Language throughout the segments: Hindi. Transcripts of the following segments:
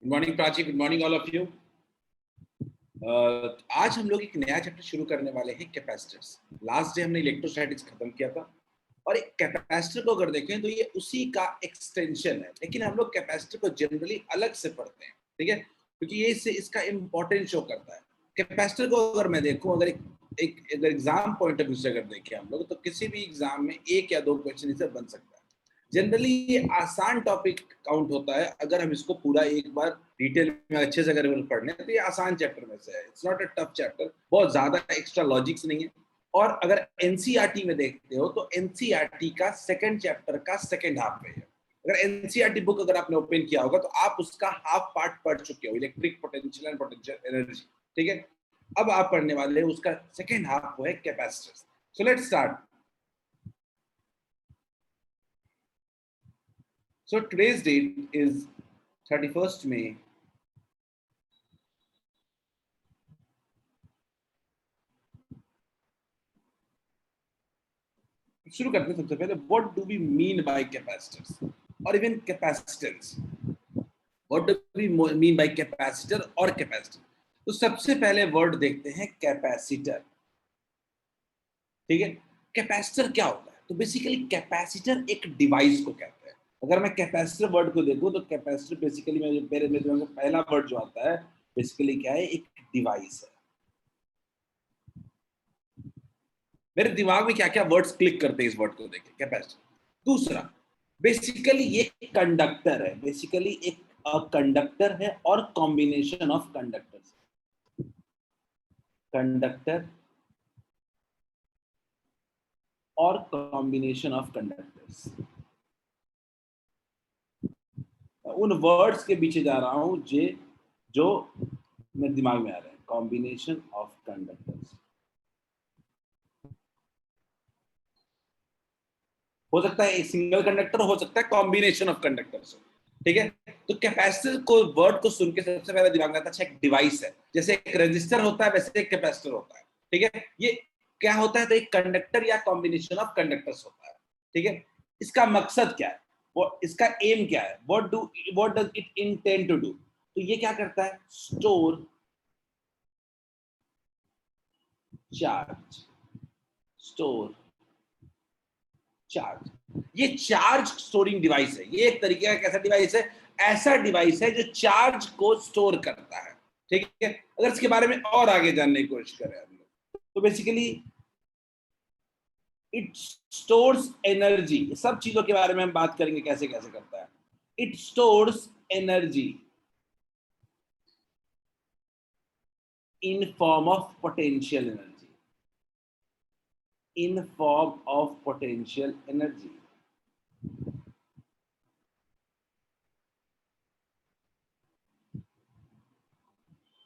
Good morning Prachi, good morning all of you. आज हम लोग एक नया चैप्टर शुरू करने वाले हैं, कैपेसिटर्स। लास्ट डे हमने इलेक्ट्रोस्टैटिक्स खत्म किया था और एक कैपेसिटर को अगर देखें तो ये उसी का एक्सटेंशन है, लेकिन हम लोग कैपेसिटर को जनरली अलग से पढ़ते हैं, ठीक है, क्योंकि ये इससे इसका इम्पोर्टेंस शो करता है। कैपेसिटर को अगर मैं देखूं, अगर अगर एग्जाम पॉइंट ऑफ व्यू से अगर देखें हम लोग, तो किसी भी एग्जाम में एक या दो क्वेश्चन इससे बन सकता है। जनरली ये आसान टॉपिक काउंट होता है, अगर हम इसको पूरा एक बार डिटेल में अच्छे से अगर पढ़ने तो ये आसान चैप्टर में से है। It's not a tough chapter, बहुत ज्यादा एक्स्ट्रा लॉजिक्स नहीं है। और अगर एनसीईआरटी में देखते हो तो एनसीईआरटी का सेकंड चैप्टर का सेकंड हाफ में है। अगर एनसीईआरटी बुक अगर आपने ओपन किया होगा तो आप उसका हाफ पार्ट पढ़ चुके हो, electric potential and potential energy, ठीक है। अब आप पढ़ने वाले हैं उसका सेकंड हाफ, वो है capacitors. So let's start. So today's date is 31st May. शुरू करते हैं सबसे पहले, what do we mean by capacitors or even capacitance? What do we mean by capacitor और capacitor? तो सबसे पहले वर्ड देखते हैं कैपेसिटर, ठीक है। कैपेसिटर क्या होता है? तो बेसिकली कैपेसिटर एक डिवाइस को कहते हैं। अगर मैं कैपेसिटर वर्ड को देखूं तो कैपेसिटर बेसिकली मेरे में पहला वर्ड जो आता है बेसिकली क्या है, एक डिवाइस है। मेरे दिमाग में क्या क्या वर्ड्स क्लिक करते हैं इस वर्ड को देखे, कैपेसिटर। दूसरा, बेसिकली ये कंडक्टर है, बेसिकली एक कंडक्टर है और कॉम्बिनेशन ऑफ कंडक्टर्स, कंडक्टर और कॉम्बिनेशन ऑफ कंडक्टर्स। उन वर्ड्स के पीछे जा रहा हूं जो मेरे दिमाग में आ रहे हैं, कॉम्बिनेशन ऑफ कंडक्टर्स। हो सकता है एक सिंगल कंडक्टर, हो सकता है कॉम्बिनेशन ऑफ कंडक्टर्स, ठीक है। तो कैपेसिटर को वर्ड को सुन के सबसे पहले दिमाग में आता है, अच्छा एक डिवाइस है, जैसे एक रेजिस्टर होता है वैसे एक कैपेसिटर होता है, ठीक है। ये क्या होता है? तो एक कंडक्टर या कॉम्बिनेशन ऑफ कंडक्टर्स होता है, ठीक है। इसका मकसद क्या है, वो इसका एम क्या है, what does it intend to do? तो ये क्या करता है? Store charge, store charge. ये चार्ज स्टोरिंग डिवाइस है। ये एक तरीके का कैसा डिवाइस है? ऐसा डिवाइस है जो चार्ज को स्टोर करता है, ठीक है। अगर इसके बारे में और आगे जानने की कोशिश करें हम लोग, तो बेसिकली इट स्टोर्स एनर्जी। सब चीजों के बारे में हम बात करेंगे, कैसे कैसे करता है। It stores energy in form of potential energy, in form of potential energy.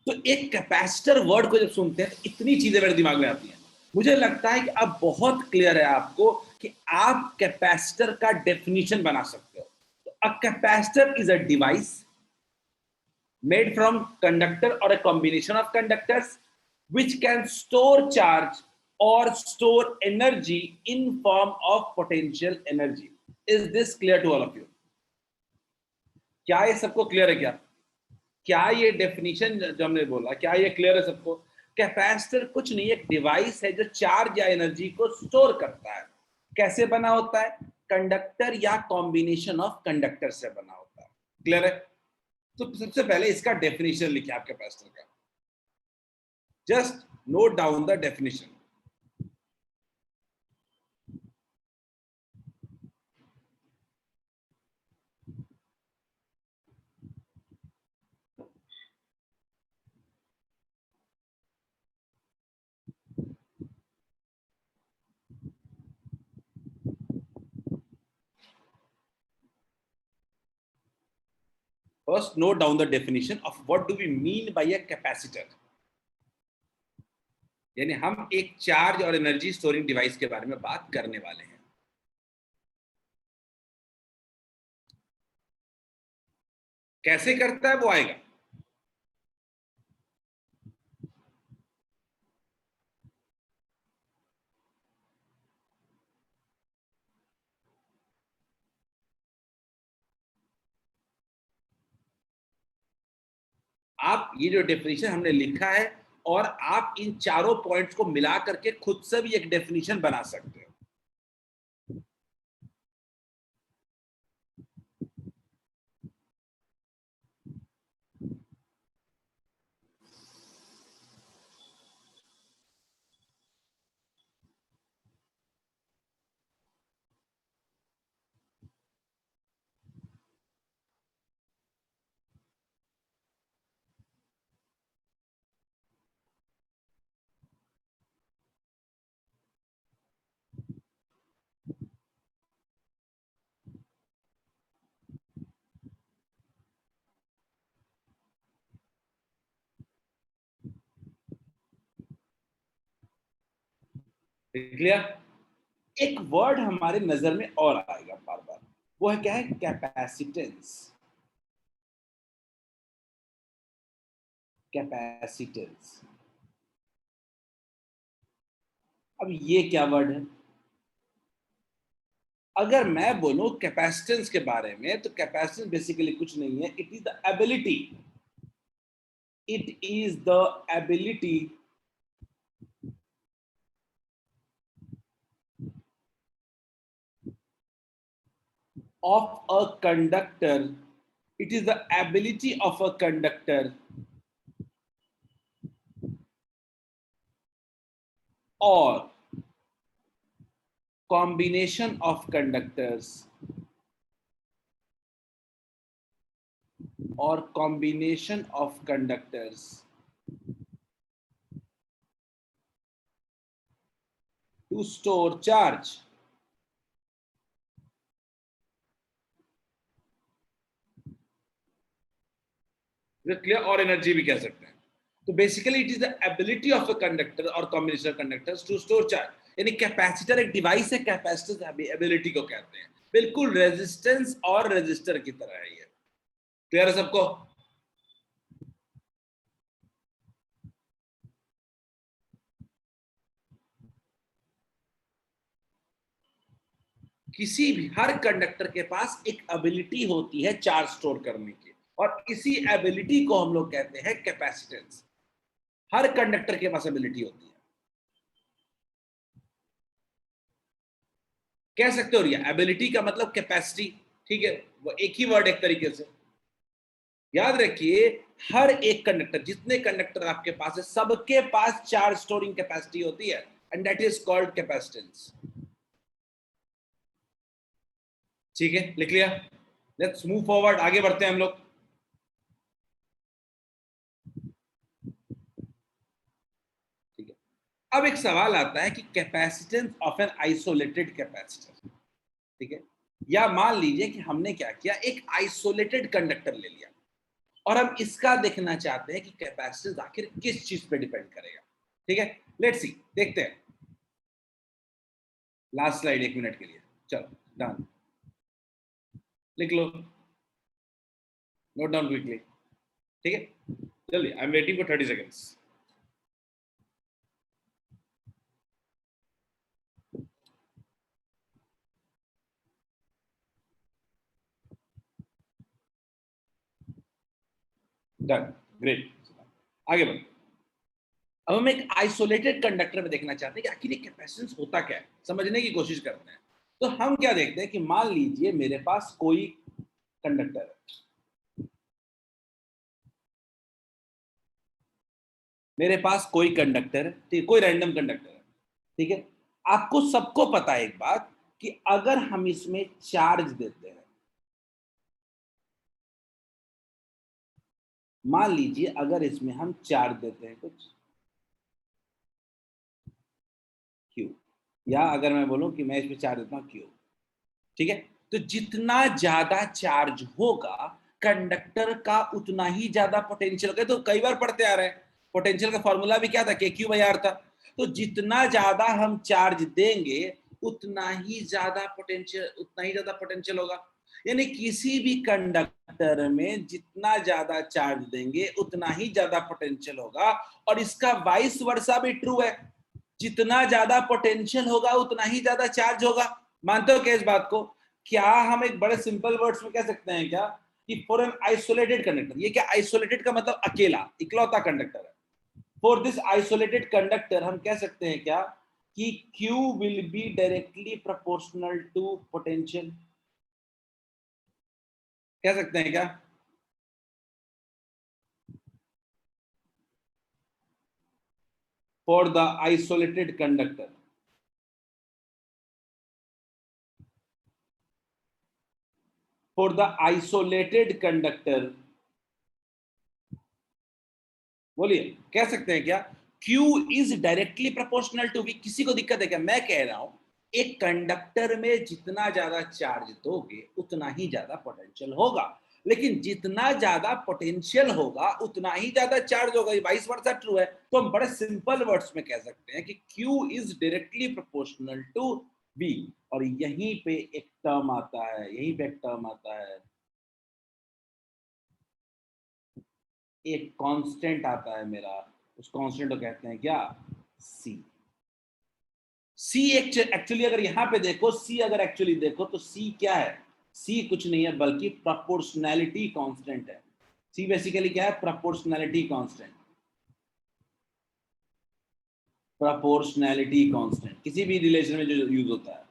तो एक कैपेसिटर वर्ड को जब सुनते हैं तो इतनी चीजें मेरे दिमाग में आती हैं। मुझे लगता है कि अब बहुत क्लियर है आपको कि आप कैपेसिटर का डेफिनेशन बना सकते हो। तो a capacitor is a device made from conductor or a combination of conductors which can store charge or store energy in form of potential energy. Is this clear to all of you? क्या ये सबको क्लियर है? क्या ये डेफिनेशन जो हमने बोला, क्या ये क्लियर है सबको? कैपेसिटर कुछ नहीं, एक डिवाइस है जो चार्ज या एनर्जी को स्टोर करता है। कैसे बना होता है? कंडक्टर या कॉम्बिनेशन ऑफ कंडक्टर से बना होता है। क्लियर है? तो सबसे पहले इसका डेफिनेशन लिखिए आप कैपेसिटर का। Just note down the definition. First, note down the definition of what do we mean by a capacitor. यानी हम एक चार्ज और एनर्जी स्टोरिंग डिवाइस के बारे में बात करने वाले हैं। कैसे करता है वो आएगा। आप ये जो डेफिनेशन हमने लिखा है, और आप इन चारों पॉइंट्स को मिला करके खुद से भी एक डेफिनेशन बना सकते हो। देख लिया? एक वर्ड हमारे नजर में और आएगा बार बार, वो है क्या है? कैपेसिटेंस। कैपेसिटेंस। अब ये क्या वर्ड है? अगर मैं बोलूं कैपेसिटेंस के बारे में, तो कैपेसिटेंस बेसिकली कुछ नहीं है, it is the ability, it is the ability of a conductor, it is the ability of a conductor or combination of conductors or combination of conductors to store charge. Clear? और एनर्जी भी कह सकते हैं। तो basically it is the ability of a conductor और combination of conductors to store charge. यानी कैपेसिटर एक डिवाइस है, कैपेसिटर एबिलिटी को कहते हैं। बिल्कुल रेजिस्टेंस और रेजिस्टर की तरह है ये। क्लियर है सबको? किसी भी हर कंडक्टर के पास एक एबिलिटी होती है चार्ज स्टोर करने की, और इसी एबिलिटी को हम लोग कहते हैं कैपेसिटेंस। हर कंडक्टर के पास एबिलिटी होती है। कह सकते हो रिया, एबिलिटी का मतलब कैपेसिटी, ठीक है? वो एक ही वर्ड, एक तरीके से याद रखिए। हर एक कंडक्टर, जितने कंडक्टर आपके पास है, सबके पास चार्ज स्टोरिंग कैपेसिटी होती है, and that is called capacitance. ठीक है, लिख लिया? लेट्स मूव फॉरवर्ड, आगे बढ़ते हैं हम लोग। ठीक है, अब एक सवाल आता है कि capacitance of an isolated capacitor, ठीक है? या मान लीजिए कि हमने क्या किया, एक आइसोलेटेड कंडक्टर ले लिया, और हम इसका देखना चाहते हैं कि कैपेसिटेंस आखिर किस चीज पे डिपेंड करेगा। ठीक है, लेट्स सी, देखते हैं। लास्ट स्लाइड 1 मिनट के लिए, चलो डन, लिख लो, नोट डाउन क्विकली। ठीक है, जल्दी, I am waiting for 30 seconds. Done, great, आगे बढ़ो। अब हम एक आइसोलेटेड कंडक्टर में देखना चाहते हैं कि आखिर ये कैपेसिटेंस होता क्या है, समझने की कोशिश करते हैं। तो हम क्या देखते हैं कि मान लीजिए मेरे पास कोई कंडक्टर है, मेरे पास कोई कंडक्टर है, ठीक, कोई रैंडम कंडक्टर है, ठीक है? आपको सबको पता है एक बात, कि अगर हम इसमें चार्ज देते हैं, मान लीजिए अगर इसमें हम चार्ज देते हैं कुछ क्यू, या अगर मैं बोलूं कि मैं इसमें चार्ज देता हूं क्यू, ठीक है? तो जितना ज्यादा चार्ज होगा कंडक्टर का, उतना ही ज्यादा पोटेंशियल होगा। तो कई बार पढ़ते आ रहे हैं, पोटेंशियल का फॉर्मूला भी क्या था? के क्यू बाई आर था। तो जितना ज्यादा हम चार्ज देंगे, उतना ही ज्यादा पोटेंशियल होगा। यानी किसी भी कंडक्टर में जितना ज्यादा चार्ज देंगे, उतना ही ज्यादा पोटेंशियल होगा। और इसका वाइस वर्सा भी ट्रू है, जितना ज्यादा पोटेंशियल होगा उतना ही ज्यादा चार्ज होगा। मानते हो क्या इस बात को? क्या हम एक बड़े सिंपल वर्ड्स में कह सकते हैं क्या कि फॉर एन आइसोलेटेड कंडक्टर, ये क्या आइसोलेटेड का मतलब अकेला इकलौता कंडक्टर है, फॉर दिस आइसोलेटेड कंडक्टर हम कह सकते हैं क्या कि Q will be directly proportional to potential, कह सकते हैं क्या? For the isolated conductor, for the isolated conductor, बोलिए कह सकते हैं क्या Q is directly proportional to V? किसी को दिक्कत है क्या? मैं कह रहा हूं एक कंडक्टर में जितना ज्यादा चार्ज दोगे उतना ही ज्यादा पोटेंशियल होगा, लेकिन जितना ज्यादा पोटेंशियल होगा उतना ही ज्यादा चार्ज होगा, ये वाइस वर्सा ट्रू है। तो हम बड़े सिंपल वर्ड्स में कह सकते हैं कि Q is directly proportional to V। और यहीं पे एक टर्म आता है, यहीं पे एक टर्म आता है, एक कांस्टेंट आता है मेरा, उस कांस्टेंट को कहते हैं क्या? C। सी एक्चुअली अगर यहां पे देखो, सी अगर एक्चुअली देखो तो सी क्या है? सी कुछ नहीं है बल्कि प्रोपोर्शनैलिटी कांस्टेंट है। सी बेसिकली क्या है? Proportionality constant. प्रोपोर्शनैलिटी कांस्टेंट किसी भी रिलेशन में जो यूज होता है,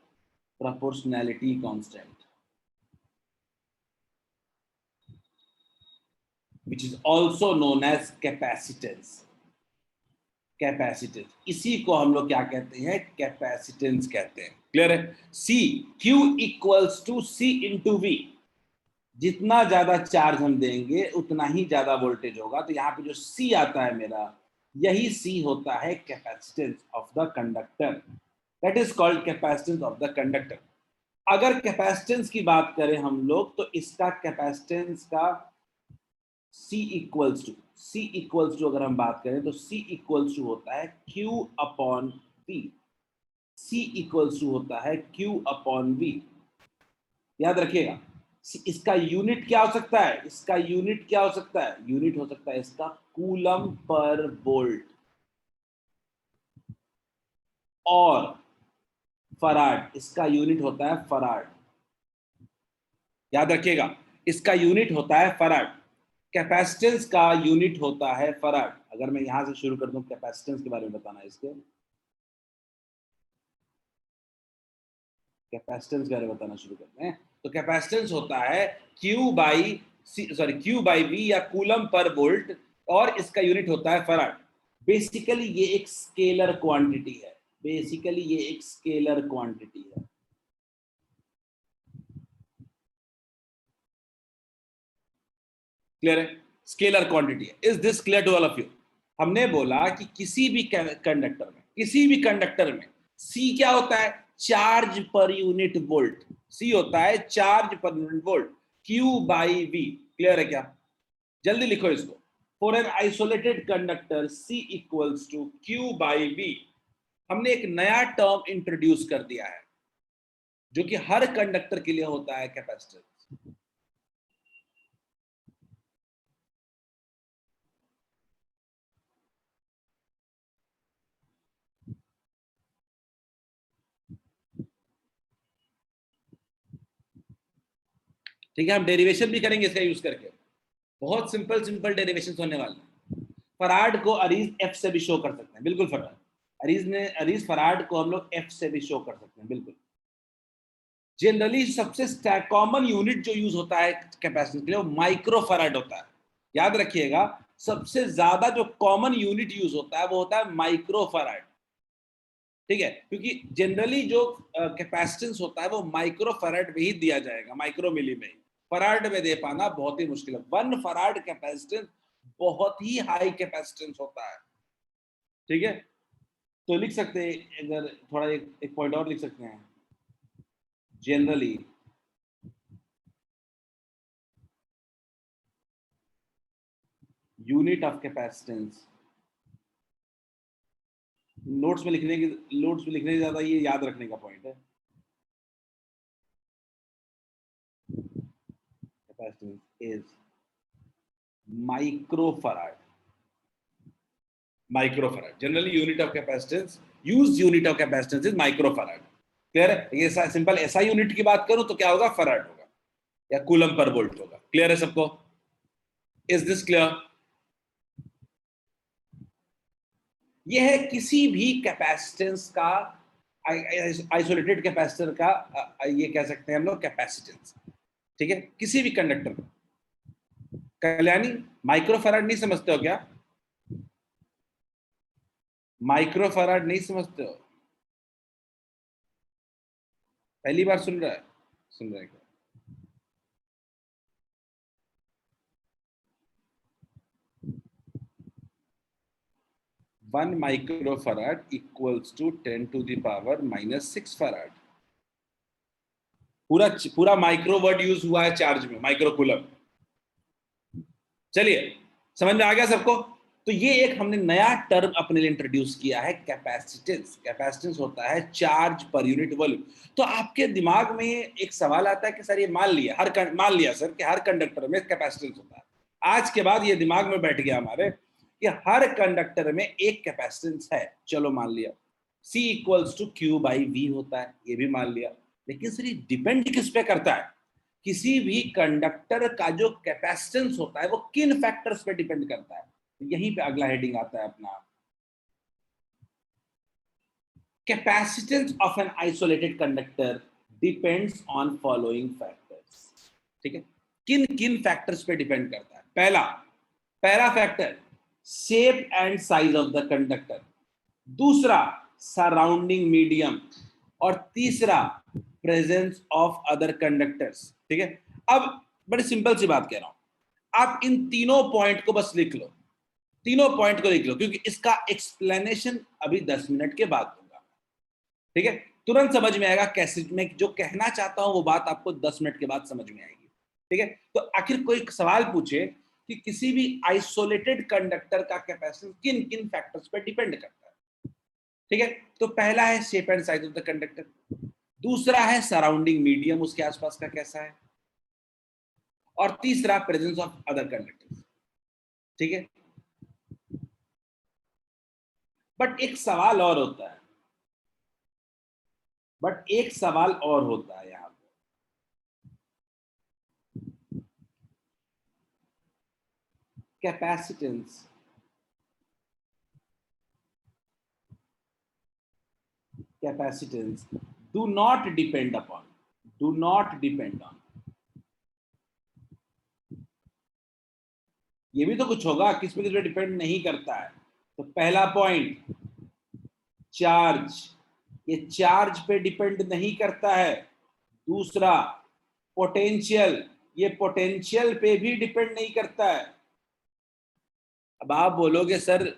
proportionality constant, which is also known as capacitance। Capacitance, इसी को हम लोग क्या कहते हैं? कैपेसिटेंस कहते हैं। क्लियर है? C Q equals to C into V, जितना ज्यादा चार्ज हम देंगे उतना ही ज्यादा वोल्टेज होगा। तो यहाँ पे जो C आता है मेरा, यही C होता है capacitance of the conductor, that is called capacitance of the conductor. अगर कैपेसिटेंस की बात करें हम लोग तो इसका कैपेसिटेंस का C इक्वल्स टू अगर हम बात करें तो C इक्वल्स टू होता है Q upon V। C equals to होता है Q अपॉन V। याद रखिएगा, इसका यूनिट क्या हो सकता है? इसका यूनिट क्या हो सकता है? यूनिट हो सकता है इसका कूलम पर वोल्ट और फराड, इसका यूनिट होता है फराड। याद रखिएगा, इसका यूनिट होता है फराड, कैपेसिटेंस का यूनिट होता है फराड। अगर मैं यहां से शुरू कर दूं कैपेसिटेंस के बारे में बताना, इसके कैपेसिटेंस के बारे में बताना शुरू करते हैं तो कैपेसिटेंस होता है Q बाई V या कूलम पर वोल्ट, और इसका यूनिट होता है फराड। बेसिकली ये एक स्केलर क्वांटिटी है, बेसिकली ये एक स्केलर क्वांटिटी है। क्लियर है? स्केलर क्वांटिटी है। Is this clear to all of you? हमने बोला कि किसी भी कंडक्टर में C क्या होता है? चार्ज पर यूनिट वोल्ट। C होता है चार्ज पर unit volt, Q by V। Clear है क्या? जल्दी लिखो इसको। For an isolated conductor C equals to Q by V, हमने एक नया टर्म इंट्रोड्यूस कर दिया है जो कि हर कंडक्टर के लिए होता है, कैपेसिटेंस। ठीक है, हम डेरिवेशन भी करेंगे इसका यूज करके, बहुत सिंपल सिंपल डेरिवेशन होने वाले हैं। फराड को अरीज एफ से भी शो कर सकते हैं, बिल्कुल फराड, अरीज फराड को हम लोग एफ से भी शो कर सकते हैं, बिल्कुल। जनरली सबसे कॉमन यूनिट जो यूज होता है कैपेसिटेंस के लिए वो माइक्रो फराड होता है। याद रखिएगा, सबसे ज्यादा जो कॉमन यूनिट यूज होता है वो होता है माइक्रो फराड। ठीक है, क्योंकि जनरली जो कैपेसिटेंस होता है वो माइक्रो फराड में ही दिया जाएगा, माइक्रो मिली में। फराड में दे पाना बहुत ही मुश्किल है। 1 फराड कैपेसिटेंस बहुत ही हाई कैपेसिटेंस होता है। ठीक है, तो लिख सकते हैं, अगर थोड़ा एक पॉइंट और लिख सकते हैं, generally unit of capacitance, notes में लिखने की ज्यादा ये याद रखने का पॉइंट है। Capacitance is microfarad. Microfarad generally unit of capacitance, unit of capacitance is microfarad. Clear है? ये सिंपल ऐसा यूनिट की बात करूं तो क्या होगा? फराड होगा। या कूलम पर वोल्ट होगा। क्लियर है सबको? Is this clear? यह है किसी भी कैपेसिटेंस का, आइसोलेटेड कैपेसिटर का ये कह सकते हैं हम लोग कैपेसिटेंस। ठीक है, किसी भी कंडक्टर का। कल्याणी, माइक्रोफैराड नहीं समझते हो क्या? माइक्रोफैराड नहीं समझते हो? पहली बार सुन रहा है? सुन रहे क्या? 1 माइक्रोफैराड इक्वल्स टू 10⁻⁻⁶ फैराड। पूरा पूरा माइक्रो वर्ड यूज हुआ है चार्ज में, माइक्रो कूलम। चलिए, समझ में आ गया सबको? तो ये एक हमने नया टर्म अपने लिए इंट्रोड्यूस किया है, कैपेसिटेंस। कैपेसिटेंस होता है चार्ज पर यूनिट वॉल्यूम। तो आपके दिमाग में एक सवाल आता है कि सर ये मान लिया सर कि हर कंडक्टर में कैपेसिटेंस होता है। आज के बाद ये दिमाग में बैठ गया हमारे कि हर कंडक्टर में एक कैपेसिटेंस है। चलो मान लिया, C equals to Q by V होता है, ये भी मान लिया। लेकिन सर ये डिपेंड किस पे करता है? किसी भी कंडक्टर का जो कैपेसिटेंस होता है वो किन फैक्टर्स पे डिपेंड करता है? यहीं पे अगला हेडिंग आता है अपना, capacitance of N isolated conductor depends on following factors. ठीक है, किन किन फैक्टर्स पे डिपेंड करता है? पहला factor, shape and size of the conductor. दूसरा, सराउंडिंग मीडियम। और तीसरा, प्रेजेंस ऑफ अदर कंडक्टर्स। ठीक है, अब बड़ी सिंपल सी बात कह रहा हूं, आप इन तीनों पॉइंट को बस लिख लो, तीनों पॉइंट को लिख लो, क्योंकि इसका एक्सप्लेनेशन अभी 10 मिनट के बाद दूंगा। ठीक है, तुरंत समझ में आएगा कैसे मैं जो कहना चाहता हूं वो बात आपको 10 मिनट के बाद समझ में आएगी। ठीक है, तो आखिर कोई सवाल पूछे कि किसी भी आइसोलेटेड कंडक्टर का कैपेसिटेंस किन किन फैक्टर्स पर डिपेंड करता है? ठीक है, तो पहला है shape and size of the conductor, दूसरा है सराउंडिंग मीडियम, उसके आसपास का कैसा है, और तीसरा प्रेजेंस ऑफ अदर कंडक्टर्स। ठीक है, बट एक सवाल और होता है, यहां पर, capacitance do not depend upon, do not depend on, ये भी तो कुछ होगा, किस पे डिपेंड नहीं करता है। तो पहला पॉइंट, चार्ज, ये चार्ज पे डिपेंड नहीं करता है। दूसरा, पोटेंशियल, ये पोटेंशियल पे भी डिपेंड नहीं करता है। अब आप बोलोगे सर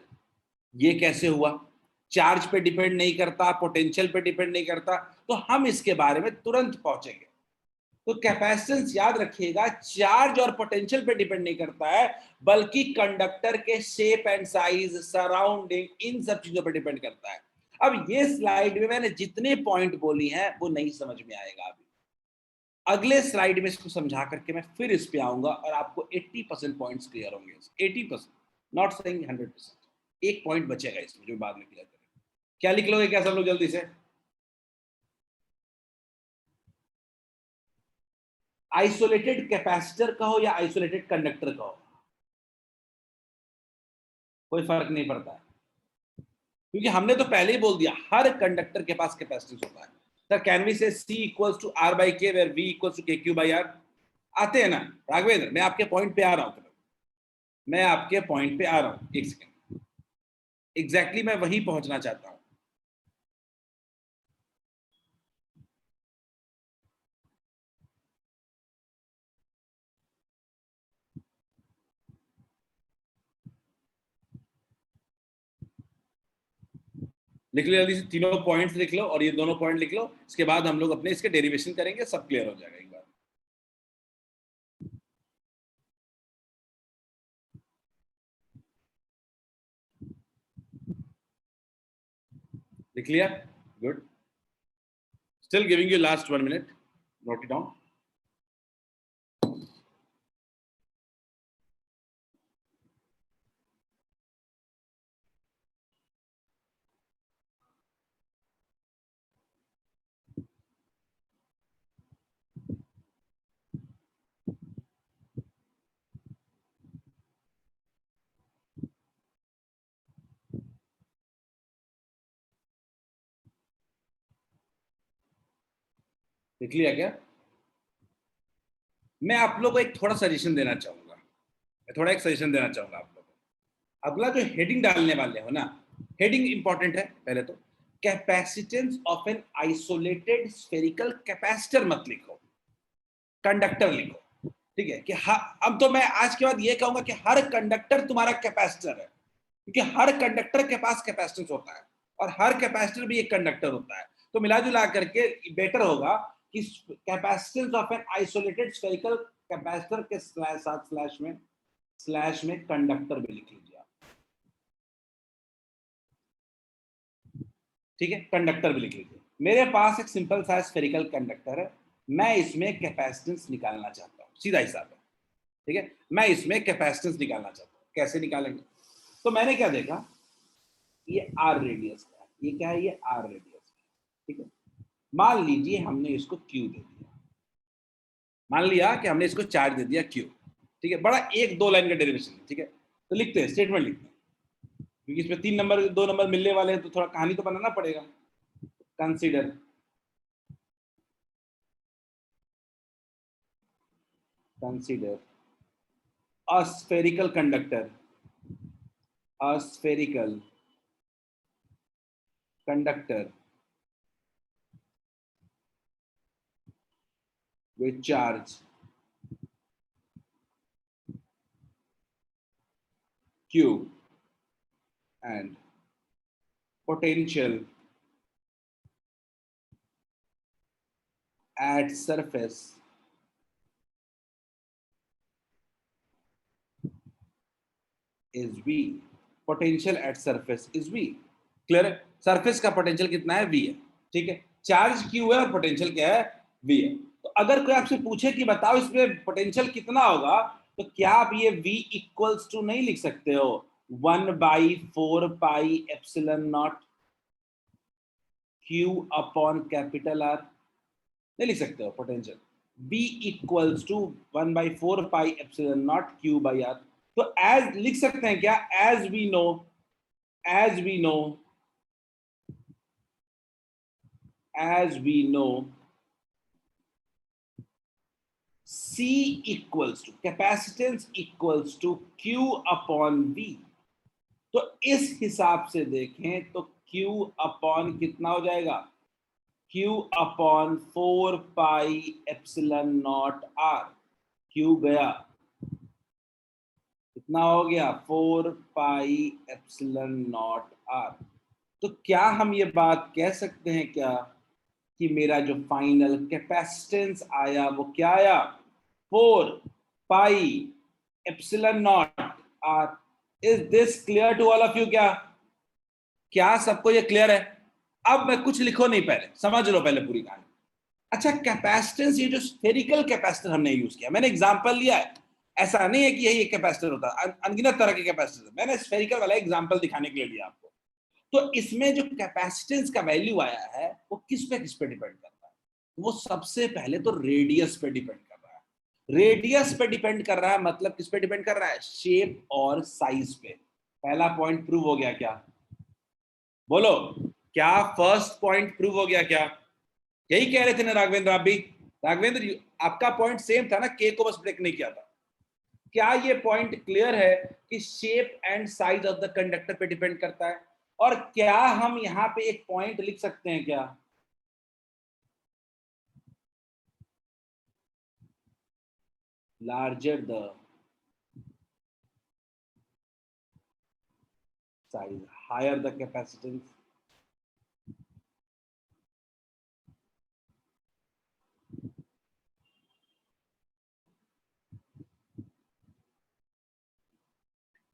ये कैसे हुआ? चार्ज पे डिपेंड नहीं करता, पोटेंशियल पे डिपेंड नहीं करता, तो हम इसके बारे में तुरंत पहुंचेंगे। तो कैपेसिटेंस याद रखिएगा, चार्ज और पोटेंशियल पे डिपेंड नहीं करता है, बल्कि कंडक्टर के शेप एंड साइज, सराउंडिंग, इन सब चीजों पे डिपेंड करता है। अब ये स्लाइड में मैंने जितने पॉइंट बोली हैं वो नहीं समझ में आएगा अभी। अगले स्लाइड में इसको समझा करके मैं फिर इस पे आऊंगा और आपको 80% पॉइंट्स क्लियर होंगे। 80%, नॉट सेइंग 100%। एक पॉइंट बचेगा इसमें जो बाद में क्लियर करेंगे। क्या लिख लोगे क्या सब लोग जल्दी से? आइसोलेटेड कैपेसिटर कहो या आइसोलेटेड कंडक्टर कहो, कोई फर्क नहीं पड़ता है, क्योंकि हमने तो पहले ही बोल दिया हर कंडक्टर के पास कैपेसिटेंस होता है। Sir can we say C equals to R by K where V equals to KQ by R? आते हैं ना राघवेंद्र? मैं आपके पॉइंट पे आ रहा हूं, एक सेकेंड, एग्जैक्टली मैं वही पहुंचना चाहता हूं। लिख लो जल्दी से, तीनों पॉइंट्स लिख लो और ये दोनों पॉइंट लिख लो, इसके बाद हम लोग अपने इसके डेरिवेशन करेंगे, सब क्लियर हो जाएगा एक बार। लिख लिया? Good, still giving you last 1 minute, note it down. देख लिया क्या? मैं आप लोगों को एक थोड़ा सजेशन देना चाहूंगा, आप लोगों को। अगला जो हेडिंग डालने वाले हो ना, हेडिंग इंपॉर्टेंट है। पहले तो capacitance of an isolated spherical capacitor मत लिखो, कंडक्टर लिखो। ठीक है कि अब तो मैं आज के बाद ये कहूंगा कि हर कंडक्टर तुम्हारा कैपेसिटर है, क्योंकि हर कंडक्टर के पास कैपेसिटेंस होता है और हर कैपेसिटर भी एक कंडक्टर होता है। तो मिला जुला करके बेटर होगा कि capacitance of an isolated spherical capacitor के साथ स्लैश में कंडक्टर भी लिख लीजिए आप। ठीक है, कंडक्टर भी लिख लीजिए। मेरे पास एक सिंपल सा स्फेरिकल कंडक्टर है, मैं इसमें कैपेसिटेंस निकालना चाहता हूँ, सीधा हिसाब है। ठीक है, मैं इसमें कैपेसिटेंस निकालना चाहता हूँ, कैसे निकालेंगे? तो मैंने क्या देखा, ये आर रेडियस का है, ये क्या है, ये आर रेडियस का। ठीक है, मान लीजिए हमने इसको क्यू दे दिया, मान लिया कि हमने इसको चार्ज दे दिया क्यू। ठीक है, बड़ा एक दो लाइन का डेरिवेशन है। ठीक है, तो लिखते हैं, स्टेटमेंट लिखते हैं, क्योंकि इसमें 3 नंबर 2 नंबर मिलने वाले हैं, तो थोड़ा कहानी तो बनाना पड़ेगा। Consider a spherical conductor, a spherical conductor with charge q and potential at surface is v, potential at surface is v। Clear है? सरफेस का पोटेंशियल कितना है, v है। ठीक है, चार्ज q है और पोटेंशियल क्या है, v है। तो अगर कोई आपसे पूछे कि बताओ इसमें पोटेंशियल कितना होगा, तो क्या आप ये v इक्वल्स टू नहीं लिख सकते हो, 1/4 epsilon naught q upon capital R? नहीं लिख सकते हो potential, v equals to 1/4 epsilon naught q by r। तो एज लिख सकते हैं क्या, as we know, as we know as we know C equals to capacitance equals to Q upon V। तो इस हिसाब से देखें तो Q अपॉन कितना हो जाएगा, Q upon 4 pi epsilon naught R। Q गया, कितना हो गया, 4 पाई एप्सिलॉन नॉट R। तो क्या हम ये बात कह सकते हैं क्या कि मेरा जो फाइनल कैपेसिटेंस आया वो क्या आया, 4 pi epsilon naught R। Is this clear to all of you? क्या सबको ये क्लियर है? अब मैं कुछ लिखो नहीं, पहले समझ लो पहले पूरी कहानी। अच्छा, कैपेसिटेंस, ये जो स्फेरिकल कैपेसिटर हमने यूज किया, मैंने एग्जांपल लिया है, ऐसा नहीं है कि यही एक कैपेसिटर होता है, अनगिनत तरह के कैपेसिटर, मैंने स्फेरिकल वाला एग्जांपल दिखाने के लिए लिया आपको। तो इसमें जो कैपेसिटेंस का वैल्यू आया है वो किस पे डिपेंड करता है, वो सबसे पहले तो रेडियस पे डिपेंड कर रहा है। रेडियस पे डिपेंड कर रहा है मतलब किस पे डिपेंड कर रहा है, शेप और साइज पे। पहला पॉइंट प्रूव हो गया क्या, बोलो, क्या फर्स्ट पॉइंट प्रूव हो गया क्या? यही कह रहे थे ना राघवेंद्र, आप भी, राघवेंद्र आपका पॉइंट सेम था ना, के को बस ब्रेक नहीं किया था। क्या ये पॉइंट क्लियर है कि shape and size of the conductor पे डिपेंड करता है? और क्या हम यहां पे एक पॉइंट लिख सकते हैं क्या, larger the size higher the capacitance?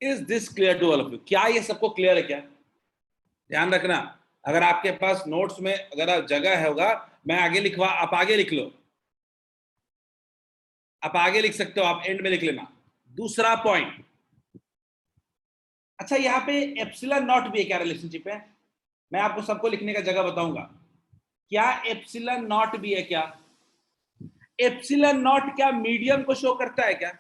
Is this clear to all of you? क्या ये सबको क्लियर है क्या? ध्यान रखना, अगर आपके पास नोट्स में अगर जगह है होगा, मैं आगे लिखवा, आप आगे लिख लो, आप आगे लिख सकते हो, आप एंड में लिख लेना। दूसरा पॉइंट, अच्छा यहाँ पे एप्सिलॉन नॉट भी है, क्या रिलेशनशिप है? मैं आपको सबको लिखने का जगह बताऊंगा। क्या एप्सिलॉन नॉट भी है क्या? एप्सिलॉन नॉट क्या मीडियम को शो करता है क्या?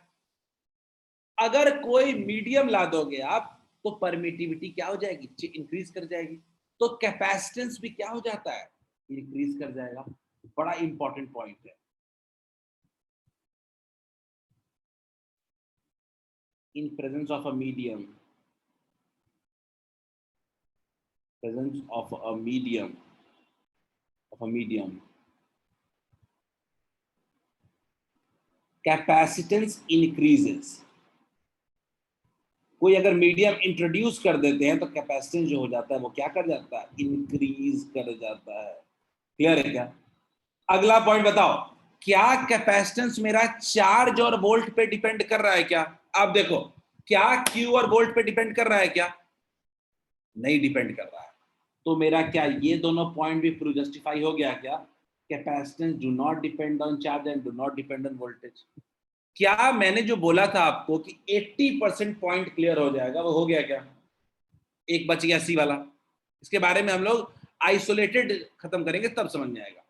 अगर कोई मीडियम ला दोगे आप तो परमिटिविटी क्या हो जाएगी, इंक्रीज कर जाएगी। तो कैपेसिटेंस भी क्या हो जाता है, इंक्रीज कर जाएगा। बड़ा इंपॉर्टेंट पॉइंट है। In presence of a medium, presence of a medium, capacitance increases। कोई अगर मीडियम इंट्रोड्यूस कर देते हैं तो कैपेसिटेंस जो हो जाता है वो क्या कर जाता है, इंक्रीज कर जाता है। क्लियर है क्या? अगला पॉइंट बताओ, क्या कैपेसिटेंस मेरा चार्ज और वोल्ट पे डिपेंड कर रहा है क्या? अब देखो, क्या क्यू और वोल्ट पे डिपेंड कर रहा है क्या? नहीं डिपेंड कर रहा है। तो मेरा क्या ये दोनों पॉइंट भी प्रूव जस्टिफाई हो गया क्या? Capacitance do not depend on charge and do not depend on voltage. क्या मैंने जो बोला था आपको कि 80% पॉइंट क्लियर हो जाएगा, वो हो गया क्या? एक बच गया सी वाला। इसके बारे में हम लोग आइसोलेटेड खत्म करेंगे तब समझ में आएगा।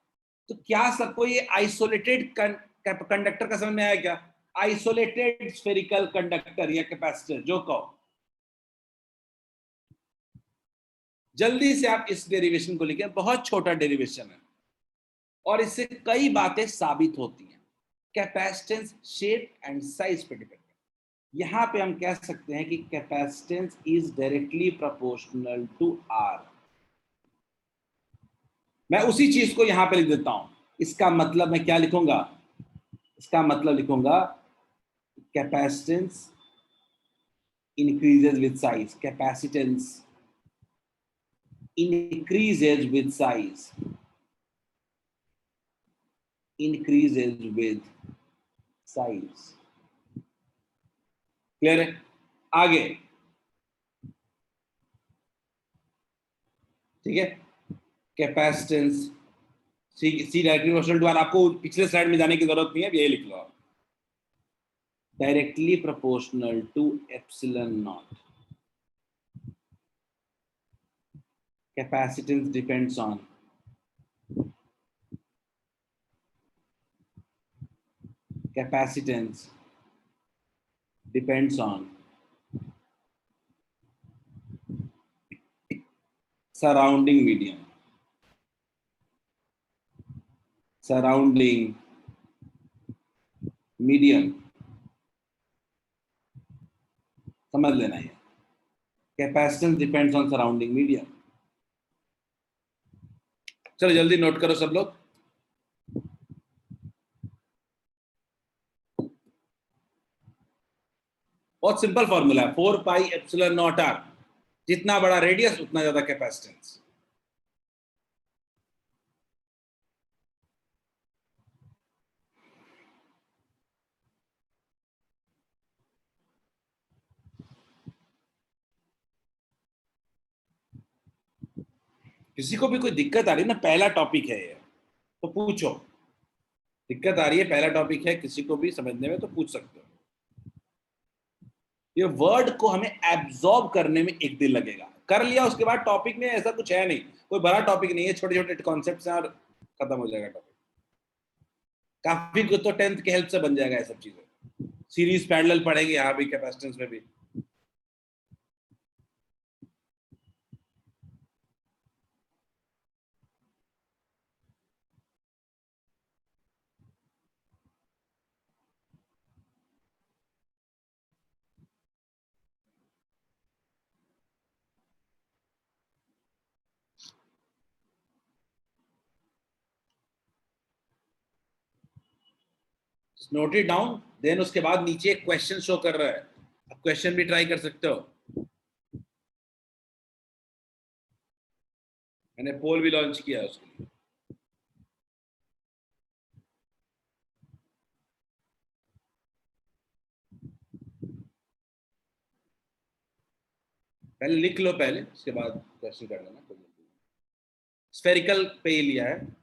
तो क्या सबको ये आइसोलेटेड कंडक्टर का समझ में आया क्या? आइसोलेटेड स्फेरिकल कंडक्टर या कैपेसिटर जो कहो, जल्दी से आप इस डेरिवेशन को लिखें, बहुत छोटा डेरिवेशन है और इससे कई बातें साबित होती हैं। कैपेसिटेंस शेप एंड साइज पे डिपेंड है। यहां पे हम कह सकते हैं कि capacitance is directly proportional to R. मैं उसी चीज को यहां पे लिख देता हूं। इसका मतलब मैं क्या लिखूंगा? इसका मतलब लिखूंगा capacitance increases with size, capacitance increases with size, increases with size। Clear है? आगे ठीक है, capacitance C directly proportional to R. आपको पिछले स्लाइड में जाने की जरूरत नहीं है, यही लिख लो आप, directly proportional to epsilon naught. Capacitance depends on capacitance depends on surrounding medium, surrounding medium। समझ लेना है, capacitance depends on surrounding medium. चलो जल्दी नोट करो सब लोग। बहुत सिंपल फॉर्मूला है, 4 पाई एप्सिलॉन नॉट आर। जितना बड़ा रेडियस उतना ज्यादा कैपेसिटेंस। किसी को भी कोई दिक्कत आ रही है ना, पहला टॉपिक है ये, तो पूछो। दिक्कत आ रही है, पहला टॉपिक है, किसी को भी समझने में तो पूछ सकते हो। ये वर्ड को हमें एब्जॉर्ब करने में एक दिन लगेगा, कर लिया उसके बाद टॉपिक में ऐसा कुछ है नहीं, कोई बड़ा टॉपिक नहीं है, छोटे छोटे कॉन्सेप्ट हैं और खत्म हो जाएगा टॉपिक। काफी कुछ तो 10th के हेल्प से बन जाएगा ये सब चीजें। सीरीज पैरेलल पढ़ेंगे यहाँ भी, कैपेसिटेंस में भी। नोट इट डाउन, देन उसके बाद नीचे एक क्वेश्चन शो कर रहा है, आप क्वेश्चन भी ट्राई कर सकते हो। मैंने पोल भी लॉन्च किया है उसके लिए। पहले लिख लो, पहले उसके बाद क्वेश्चन कर लेना। स्फेरिकल पे ही लिया है।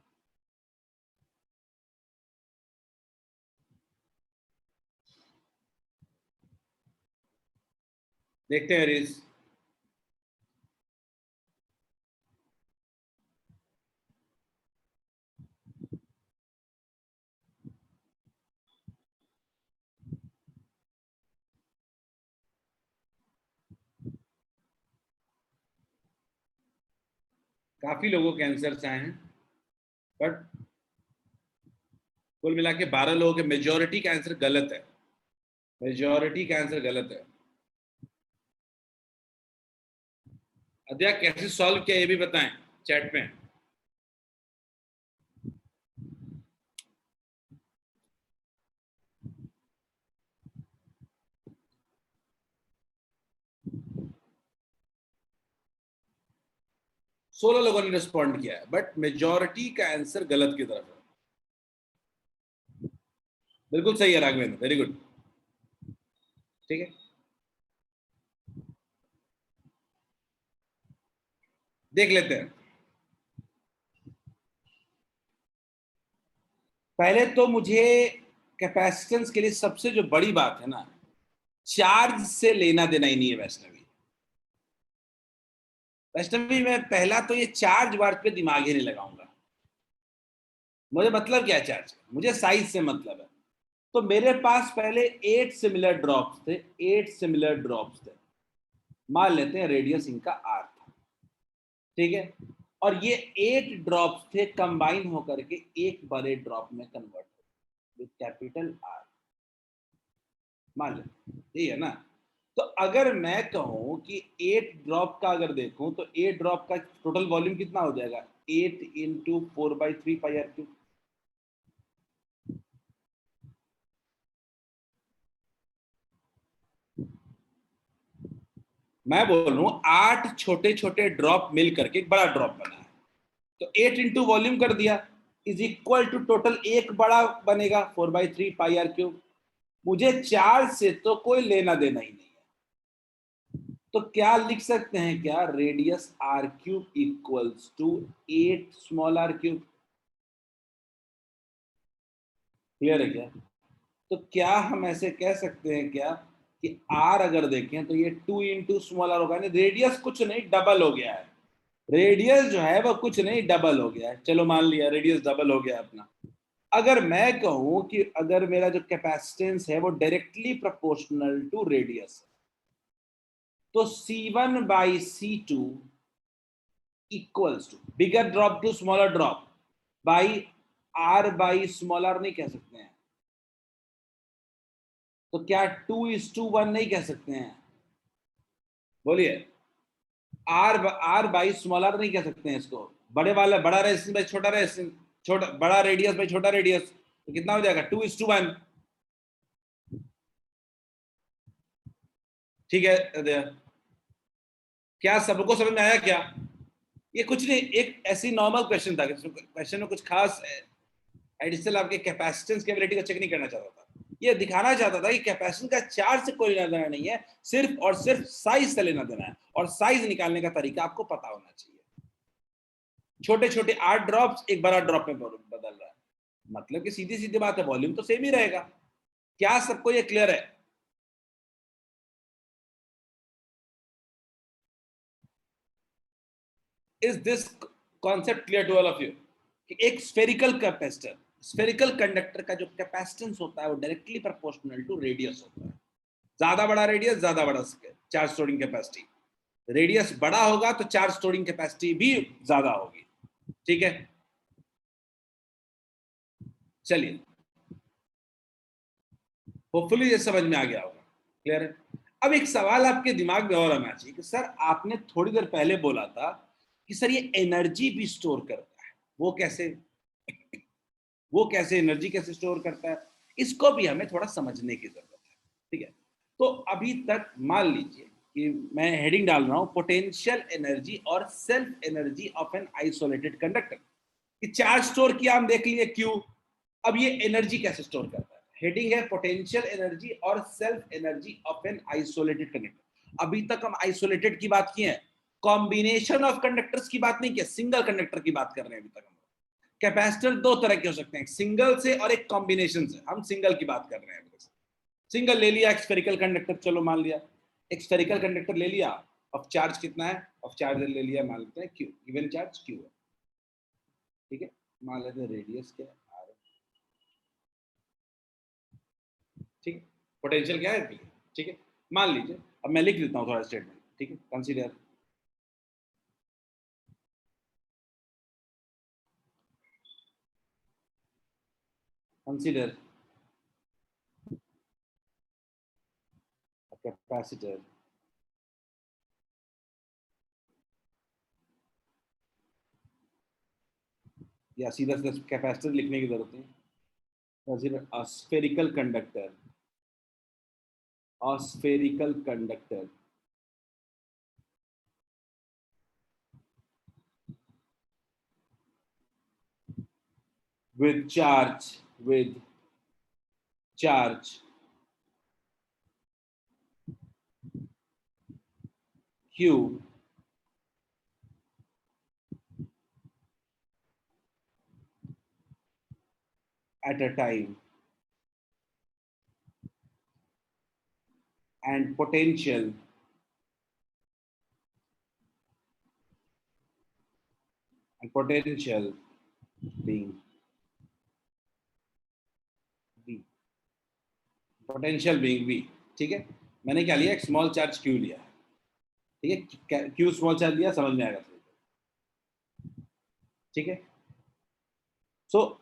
देखते हैं रीज। काफी लोगों के आंसर आए हैं, बट कुल मिला के 12 लोगों के मेजोरिटी का आंसर गलत है, मेजोरिटी का आंसर गलत है। अध्याय कैसे सॉल्व किया ये भी बताएं चैट में। सोलह लोगों ने रिस्पॉन्ड किया है, बट मेजोरिटी का आंसर गलत की तरफ है। बिल्कुल सही है राघवेंद्र, वेरी गुड। ठीक है, देख लेते हैं। पहले तो मुझे कैपेसिटेंस के लिए सबसे जो बड़ी बात है ना, चार्ज से लेना देना ही नहीं है वैष्णवी। वैष्णवी में पहला तो ये चार्ज वार्ज पे दिमाग ही नहीं लगाऊंगा। मुझे मतलब क्या है चार्ज, मुझे साइज से मतलब है। तो मेरे पास पहले 8 सिमिलर ड्रॉप्स थे, 8 सिमिलर ड्रॉप्स थे। मान लेते हैं रेडियस इनका आर था, ठीक है। और ये 8 ड्रॉप्स थे कंबाइन होकर के एक बड़े ड्रॉप में कन्वर्ट विद कैपिटल आर, मान लेते यही है ना। तो अगर मैं कहूं कि 8 ड्रॉप का अगर देखूं तो 8 ड्रॉप का टोटल वॉल्यूम कितना हो जाएगा, 8 इंटू 4/3 पाई आर क्यूब। मैं बोल रहा हूं 8 छोटे छोटे ड्रॉप मिल करके एक बड़ा ड्रॉप बना है, तो 8 इंटू वॉल्यूम कर दिया इज इक्वल टू टोटल एक बड़ा बनेगा 4/3 पाई आर क्यूब। मुझे चार्ज से तो कोई लेना देना ही नहीं है, तो क्या लिख सकते हैं, क्या radius R cube equals to 8 small R cube. Clear है क्या। तो क्या हम ऐसे कह सकते हैं क्या कि आर अगर देखें तो ये 2 इंटू स्मॉल आर होगा, रेडियस कुछ नहीं डबल हो गया है। रेडियस जो है वो कुछ नहीं डबल हो गया है, चलो मान लिया रेडियस डबल हो गया अपना। अगर मैं कहूं कि अगर मेरा जो कैपेसिटेंस है वो डायरेक्टली प्रोपोर्शनल टू रेडियस है, तो C1/C2 equals to bigger drop to smaller drop by R/स्मॉलर नहीं कह सकते हैं, तो क्या 2:1 नहीं कह सकते हैं, बोलिए। R/बाई स्मॉलर नहीं कह सकते हैं इसको, बड़े वाला बड़ा रेजिस्टेंस बाई छोटा रेजिस्टेंस, छोटा बड़ा रेडियस बाई छोटा रेडियस, तो कितना हो जाएगा 2:1। ठीक है, क्या सबको समझ में आया क्या। ये कुछ नहीं, एक ऐसी नॉर्मल क्वेश्चन था, क्वेश्चन में कुछ खास एडिशनल आपके कैपेसिटेंस कैपेबिलिटी को चेक नहीं करना चाहता था। ये दिखाना चाहता था कि कैपेसिटेंस का चार्ज से कोई लेना देना नहीं है, सिर्फ और सिर्फ साइज से लेना देना है, और साइज निकालने का तरीका आपको पता होना चाहिए। छोटे छोटे 8 ड्रॉप्स एक बड़ा ड्रॉप में बदल रहा है, मतलब कि सीधी सीधी बात है, वॉल्यूम तो सेम ही रहेगा। क्या सबको ये क्लियर है। Is this concept clear to all of you कि एक स्फेरिकल कैपेसिटर, स्फेरिकल कंडक्टर का जो कैपेसिटेंस होता है वो डायरेक्टली प्रोपोर्शनल टू रेडियस होता है। ज्यादा बड़ा रेडियस ज्यादा बड़ा चार्ज स्टोरिंग कैपेसिटी, रेडियस बड़ा होगा तो चार्ज स्टोरिंग कैपेसिटी भी ज्यादा होगी। ठीक है, चलिए, होपफुली ये समझ में आ गया होगा, क्लियर है। अब एक सवाल आपके दिमाग में और आना चाहिए कि सर आपने थोड़ी देर पहले बोला था कि सर ये एनर्जी भी स्टोर करता है, वो कैसे, वो कैसे एनर्जी कैसे स्टोर करता है, इसको भी हमें थोड़ा समझने की जरूरत है। ठीक है, तो अभी तक मान लीजिए कि मैं हेडिंग डाल रहा हूं पोटेंशियल एनर्जी और self energy of N isolated conductor, कि चार्ज स्टोर किया हम देख लिए क्यों, अब ये एनर्जी कैसे स्टोर करता है। हेडिंग है पोटेंशियल एनर्जी और self energy of N isolated conductor. अभी तक हम आइसोलेटेड की बात की है, कॉम्बिनेशन ऑफ कंडक्टर्स की बात नहीं की, सिंगल कंडक्टर की बात कर रहे हैं अभी तक हम। कैपेसिटर दो तरह के हो सकते हैं, सिंगल से और एक कॉम्बिनेशन से, हम सिंगल की बात कर रहे हैं। सिंगल ले लिया, स्फेरिकल कंडक्टर, चलो मान लिया एक स्फेरिकल कंडक्टर ले लिया, अब चार्ज कितना है, अब चार्ज ले लिया मान लेते हैं क्यू, गिवन चार्ज क्यू है। ठीक है, मान लेते हैं रेडियस क्या है आर, ठीक है, पोटेंशियल क्या है पी, ठीक है। मान लीजिए, अब मैं लिख देता हूँ थोड़ा स्टेटमेंट, ठीक है, कंसीडर Consider a capacitor या सीधा सीधा कैपेसिटर लिखने की जरूरत नहीं. Consider a spherical conductor. A spherical conductor with charge Q at a time and potential being V. Potential being V. ठीक है, मैंने क्या लिया, एक स्मॉल चार्ज Q लिया. ठीक है, Q स्मॉल चार्ज लिया, समझ में आएगा. ठीक है, so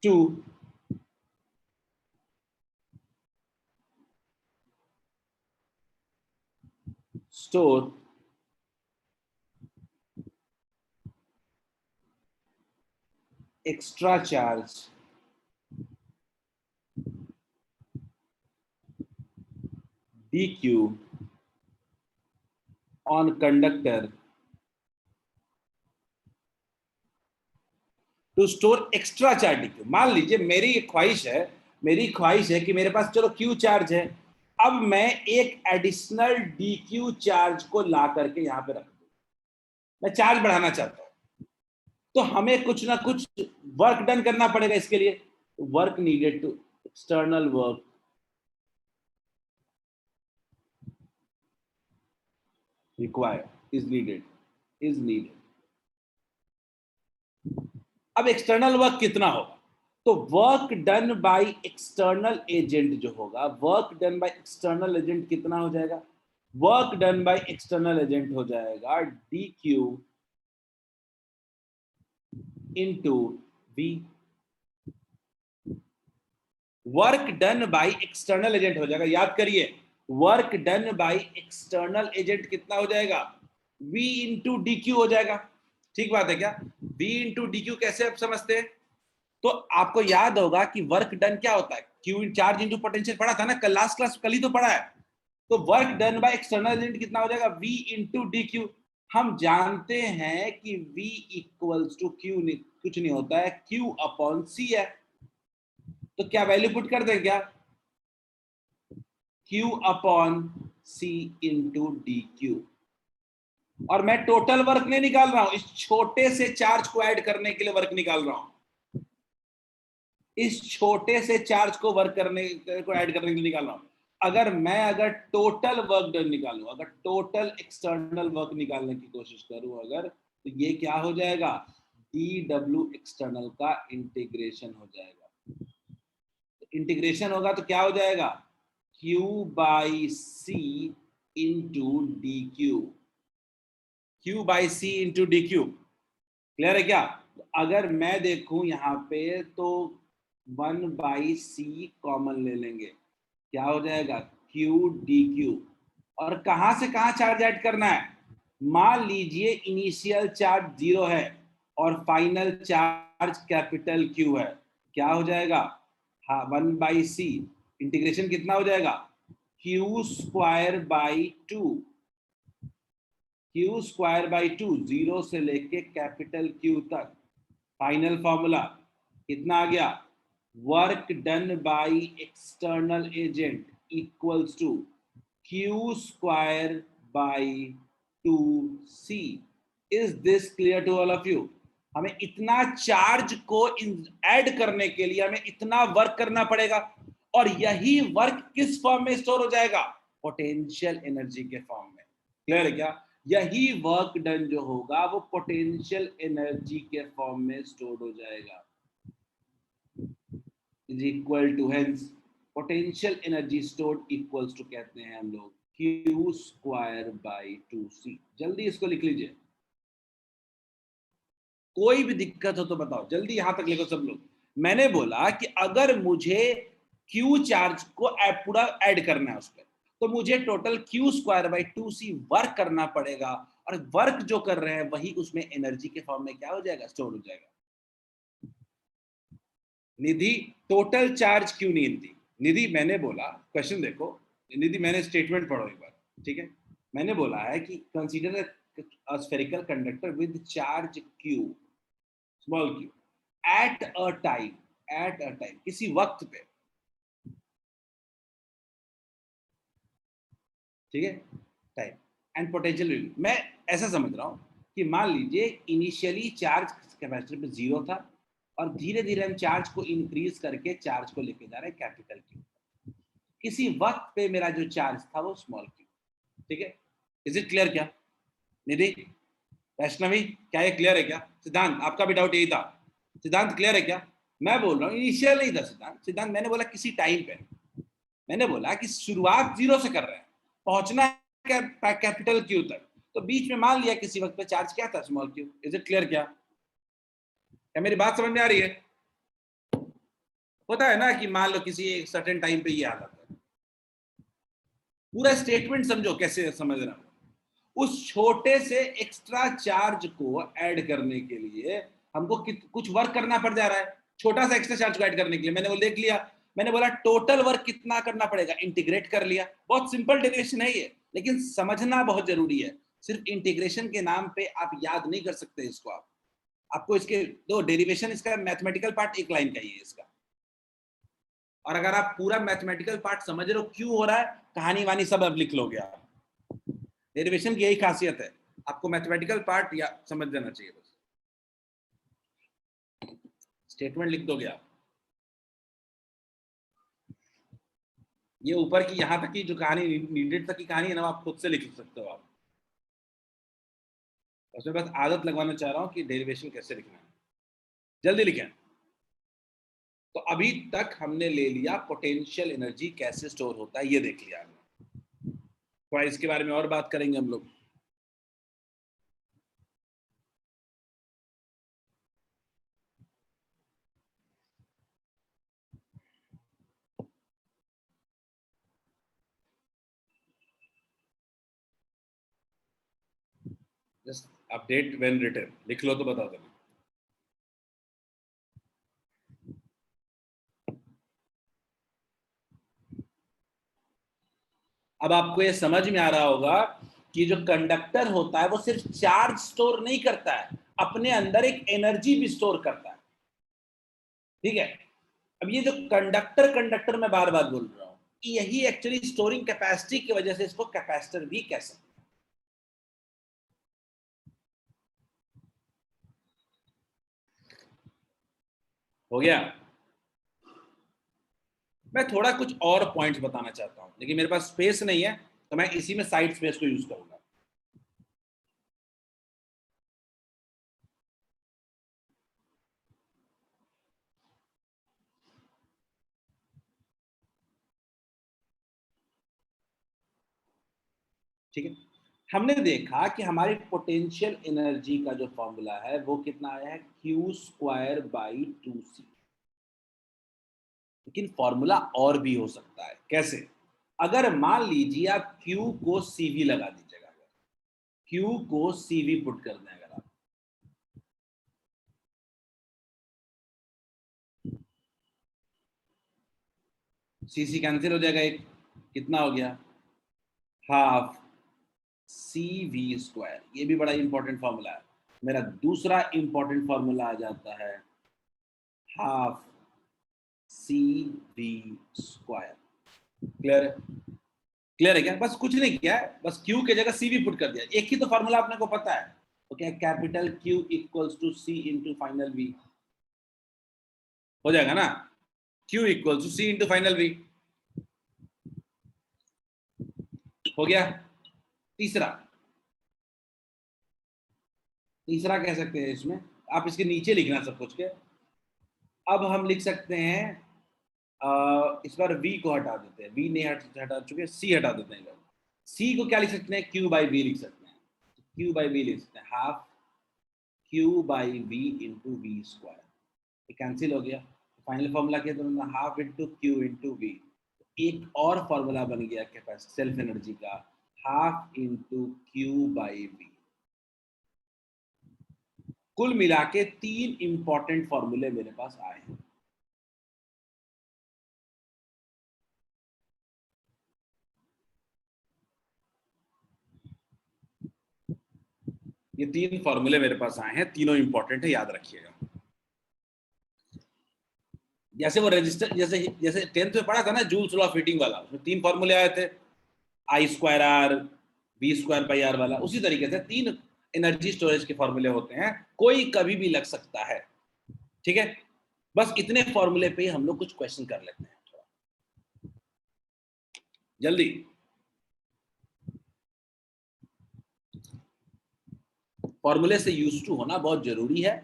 to store extra charge dq on conductor to store extra charge dq. मान लीजिए मेरी ख्वाहिश है कि मेरे पास चलो q चार्ज है, अब मैं एक एडिशनल dq चार्ज को ला करके यहां पे रख दूं, मैं चार्ज बढ़ाना चाहता हूं, तो हमें कुछ ना कुछ वर्क डन करना पड़ेगा. इसके लिए work needed to external work required is needed. अब एक्सटर्नल वर्क कितना होगा, तो work done by external agent जो होगा, work done by external agent कितना हो जाएगा, work done by external agent हो जाएगा dq into v. Work done by external agent हो जाएगा, याद करिए, work done by external agent कितना हो जाएगा, v इंटू dq हो जाएगा. ठीक बात है क्या, v इंटू dq कैसे आप समझते हैं, तो आपको याद होगा कि वर्क डन क्या होता है, Q चार्ज इंटू पोटेंशियल पढ़ा था ना, कल लास्ट क्लास कल ही तो पढ़ा है. तो work done by external agent कितना हो जाएगा, V इंटू dq. हम जानते हैं कि V इक्वल्स टू Q कुछ नहीं होता है, Q अपॉन C है. तो क्या वैल्यू पुट कर दें क्या, Q upon C into dq. और मैं टोटल वर्क नहीं निकाल रहा हूं, इस छोटे से चार्ज को ऐड करने के लिए वर्क निकाल रहा हूं, इस छोटे से चार्ज को वर्क करने को ऐड करने के लिए निकाल रहा हूं. अगर टोटल वर्क डन निकालूं, अगर टोटल एक्सटर्नल वर्क निकालने की कोशिश करूं अगर, तो ये क्या हो जाएगा, dw एक्सटर्नल का इंटीग्रेशन हो जाएगा. इंटीग्रेशन होगा तो क्या हो जाएगा, q by C into D Q. q by C into D Q. Clear है क्या, अगर मैं देखूं यहां पे तो 1/c कॉमन ले लेंगे, क्या हो जाएगा, q dq. और कहां से कहां चार्ज ऐड करना है, मान लीजिए इनिशियल चार्ज 0 है और फाइनल चार्ज कैपिटल Q है, क्या हो जाएगा, हाँ 1/c. इंटीग्रेशन कितना हो जाएगा, q square by 2, Q square by 2, 0 से लेके कैपिटल Q तक. फाइनल फॉर्मूला कितना आ गया, work done by external agent equals to Q square by 2c. Is this clear to all of you. हमें इतना चार्ज को ऐड करने के लिए हमें इतना वर्क करना पड़ेगा, और यही वर्क किस फॉर्म में स्टोर हो जाएगा, पोटेंशियल एनर्जी के फॉर्म में. क्लियर है क्या, यही वर्क डन जो होगा वो पोटेंशियल एनर्जी के फॉर्म में स्टोर हो जाएगा. Is equal to, hence potential energy stored equals to कहते हैं हम लोग क्यू स्क्वायर बाई 2c। जल्दी इसको लिख लीजिए, कोई भी दिक्कत हो तो बताओ, जल्दी यहां तक लिखो सब लोग। मैंने बोला कि अगर मुझे क्यू चार्ज को पूरा ऐड करना है उस पर, तो मुझे total Q square by 2c work करना पड़ेगा, और वर्क जो कर रहे हैं वही उसमें एनर्जी के फॉर्म में क्या हो जाएगा, स्टोर हो जाएगा। निधि, टोटल चार्ज क्यों नहीं हिलती? निधि मैंने बोला, क्वेश्चन देखो निधि, मैंने स्टेटमेंट पढ़ो एक बार, ठीक है। मैंने बोला है कि consider a spherical conductor with charge Q, small Q, at a time, at a time, किसी वक्त पे, ठीक है, टाइम एंड पोटेंशियल। मैं ऐसा समझ रहा हूं कि मान लीजिए इनिशियली चार्ज कैपेसिटर पे 0 था, और धीरे धीरे हम चार्ज को इंक्रीज करके चार्ज को लेके जा रहे हैं कैपिटल क्यू। किसी वक्त पे मेरा जो चार्ज था वो स्मॉल क्यू, ठीक है। इज इट क्लियर क्या? निधि, वैष्णवी, क्या ये क्लियर है क्या? सिद्धांत, आपका भी डाउट यही था? सिद्धांत क्लियर है क्या? मैं बोल रहा हूँ इनिशियल नहीं था सिद्धांत, सिद्धांत मैंने बोला किसी टाइम पे, मैंने बोला कि शुरुआत 0 से कर रहे हैं, पहुंचना है कैपिटल क्यू तक, तो बीच में मान लिया किसी वक्त पे चार्ज क्या था, small Q. Is it clear क्या? क्या मेरी बात समझ में आ रही है? होता है ना कि मान लो किसी एक सर्टेन टाइम पे ये हालत है। पूरा स्टेटमेंट समझो कैसे समझ रहा हूं। उस छोटे से एक्स्ट्रा चार्ज को ऐड करने के लिए हमको कुछ वर्क करना पड़ जा रहा है, छोटा सा एक्स्ट्रा चार्ज को ऐड करने के लिए। मैंने वो देख लिया, मैंने बोला टोटल वर्क कितना करना पड़ेगा, इंटीग्रेट कर लिया। बहुत सिंपल डेरिवेशन है ये, लेकिन समझना बहुत जरूरी है। सिर्फ इंटीग्रेशन के नाम पे आप याद नहीं कर सकते इसको। आपको इसके दो डेरिवेशन, इसका मैथमेटिकल पार्ट एक लाइन का ही है इसका, और अगर आप पूरा मैथमेटिकल पार्ट समझ रहे हो क्यों हो रहा है, कहानी वानी सब अब लिख लोगे आप। डेरिवेशन की यही खासियत है, आपको मैथमेटिकल पार्ट या समझ जाना चाहिए, बस स्टेटमेंट लिख दोगे आप। ये ऊपर की यहां तक की जो कहानी, नीडेड तक की कहानी है ना, आप खुद से लिख सकते हो आप। उसमें बस आदत लगवाना चाह रहा हूं कि डेरिवेशन कैसे लिखना है, जल्दी लिखें। तो अभी तक हमने ले लिया पोटेंशियल एनर्जी कैसे स्टोर होता है, ये देख लिया हमने। थोड़ा इसके बारे में और बात करेंगे हम लोग। जस्ट अपडेट व्हेन रिटन लिख लो तो बता देना। अब आपको ये समझ में आ रहा होगा कि जो कंडक्टर होता है वो सिर्फ चार्ज स्टोर नहीं करता है, अपने अंदर एक एनर्जी भी स्टोर करता है, ठीक है। अब ये जो कंडक्टर कंडक्टर मैं बार बार बोल रहा हूं, यही एक्चुअली स्टोरिंग कैपेसिटी की वजह से इसको कैपेसिटर भी कह सकते हैं। हो गया? मैं थोड़ा कुछ और पॉइंट्स बताना चाहता हूं, लेकिन मेरे पास स्पेस नहीं है, तो मैं इसी में साइड स्पेस को यूज करूंगा। ठीक है, हमने देखा कि हमारी पोटेंशियल एनर्जी का जो फॉर्मूला है वो कितना आया है, क्यू स्क्वायर बाई 2c। लेकिन फॉर्मूला और भी हो सकता है, कैसे? अगर मान लीजिए आप Q को CV लगा दीजिएगा, Q को CV पुट कर दें अगर आप, CC कैंसिल हो जाएगा, एक कितना हो गया, हाफ CV स्क्वायर। ये भी बड़ा इंपॉर्टेंट फॉर्मूला है। मेरा दूसरा इंपॉर्टेंट फॉर्मूला आ जाता है हाफ CV स्क्वायर। क्लियर है? क्लियर है क्या? बस कुछ नहीं किया है, बस Q के जगह CV पुट कर दिया। एक ही तो फॉर्मूला आपने को पता है, तो क्या capital Q equals to C into final V हो जाएगा ना। Q equals to C into final V हो गया। तीसरा, तीसरा कह सकते हैं इसमें, आप इसके नीचे लिखना सब कुछ के। अब हम लिख सकते हैं इस बार V को हटा देते हैं, V नहीं हटा चुके, C हटा देते हैं लोग। सी को क्या लिख सकते हैं, क्यू बाई वी लिख सकते हैं, क्यू बाई वी लिख सकते हैं, half Q by V into V square, ये कैंसिल हो गया। फाइनल फॉर्मूला क्या था, half into Q into V. एक और फॉर्मूला बन गया कैपेसिटी सेल्फ एनर्जी का, half into Q by V. कुल मिला के 3 इंपॉर्टेंट फॉर्मूले मेरे पास आए हैं। ये 3 फॉर्मूले मेरे पास आए हैं, तीनों इंपॉर्टेंट है, याद रखिएगा। जैसे वो रजिस्टर, जैसे जैसे 10th में पढ़ा था ना जूल्स लॉ ऑफ हीटिंग वाला, उसमें 3 फॉर्मूले आए थे, I square R, V square by R वाला, उसी तरीके से 3 एनर्जी स्टोरेज के फॉर्मूले होते हैं, कोई कभी भी लग सकता है। ठीक है, बस इतने फॉर्मूले पे हम लोग कुछ क्वेश्चन कर लेते हैं थोड़ा जल्दी। फॉर्मूले से यूज टू होना बहुत जरूरी है,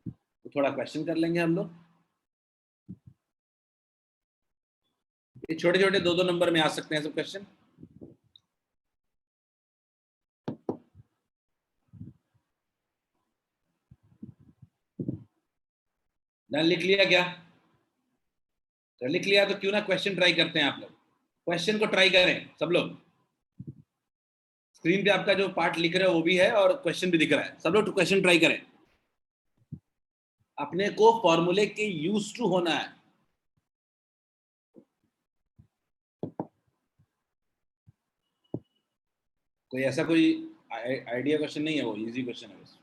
तो थोड़ा क्वेश्चन कर लेंगे हम लोग। ये छोटे छोटे 2-2 नंबर में आ सकते हैं सब क्वेश्चन। लिख लिया क्या, तो लिख लिया तो क्यों ना क्वेश्चन ट्राई करते हैं आप लोग, क्वेश्चन को ट्राई करें सब लोग। स्क्रीन पे आपका जो पार्ट लिख रहे हो वो भी है और क्वेश्चन भी दिख रहा है, सब लोग क्वेश्चन ट्राई करें। अपने को फॉर्मूले के यूज टू होना है। कोई ऐसा कोई आइडिया क्वेश्चन नहीं है, वो इजी क्वेश्चन है बस।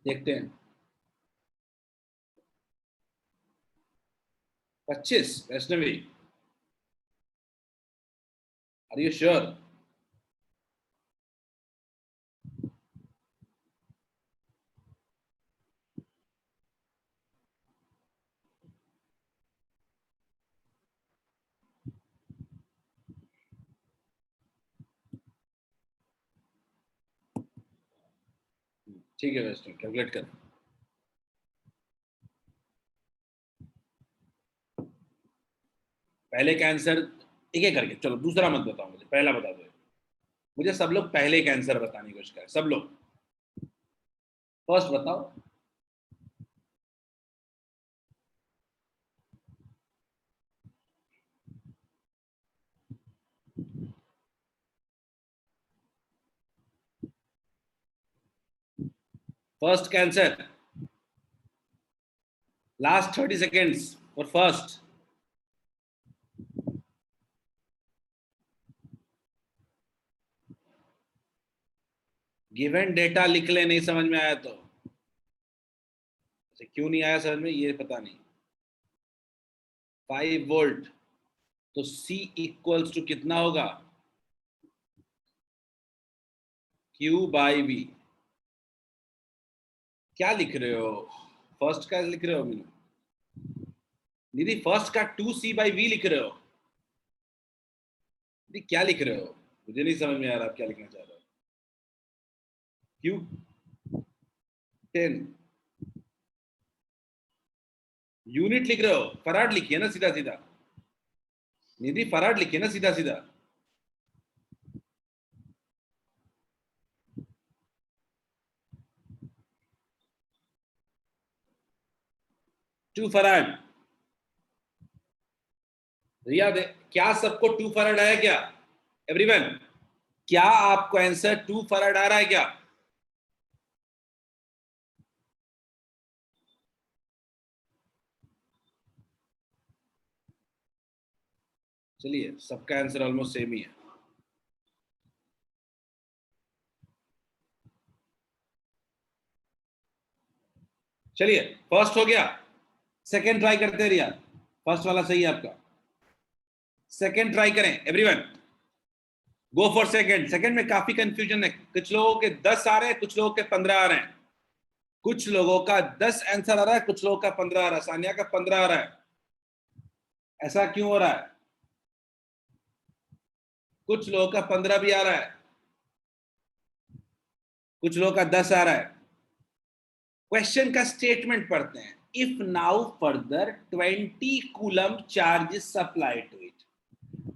देखते हैं। 25 वैष्णवी, आर यू श्योर? ठीक है वैष्णवी, कैलकुलेट कर। पहले का आंसर एक एक करके, चलो दूसरा मत बताओ मुझे, पहला बता दो। मुझे सब लोग पहले का आंसर बताने की कोशिश करें, सब लोग फर्स्ट बताओ। फर्स्ट का answer, last 30 seconds for first. Given data लिख ले, नहीं समझ में आया तो। क्यों नहीं आया समझ में, ये पता नहीं। 5 वोल्ट, तो C इक्वल्स टू कितना होगा, Q बाई वी। क्या लिख रहे हो, फर्स्ट का लिख रहे हो मीनू? दीदी फर्स्ट का 2C बाई वी लिख रहे हो? दीदी क्या लिख रहे हो, मुझे नहीं समझ में आ रहा आप क्या लिखना चाह रहे हो। Q10 यूनिट लिख रहे हो, फराड लिखिए ना सीधा सीधा, निधि फराड लिखिए ना सीधा सीधा। टू फराड, रिया दे, क्या सबको 2 फराड आया क्या, एवरीवन? क्या आपको आंसर 2 फराड आ रहा है क्या? चलिए, सबका आंसर ऑलमोस्ट सेम ही है। चलिए, फर्स्ट हो गया, सेकंड ट्राई करते हैं रिया। फर्स्ट वाला सही है आपका, सेकंड ट्राई करें everyone, go for second. Second में काफी कंफ्यूजन है, कुछ लोगों के 10 आ रहे हैं, कुछ लोगों के 15 आ रहे हैं, कुछ लोगों का 10 आंसर आ रहा है, कुछ लोगों का 15 आ रहा है, सानिया का 15 आ रहा है। ऐसा क्यों हो रहा है? कुछ लोगों का 15 भी आ रहा है। कुछ लोग का 10 आ रहा है। क्वेश्चन का स्टेटमेंट पढ़ते हैं। If now further 20 coulomb charge is supply to it,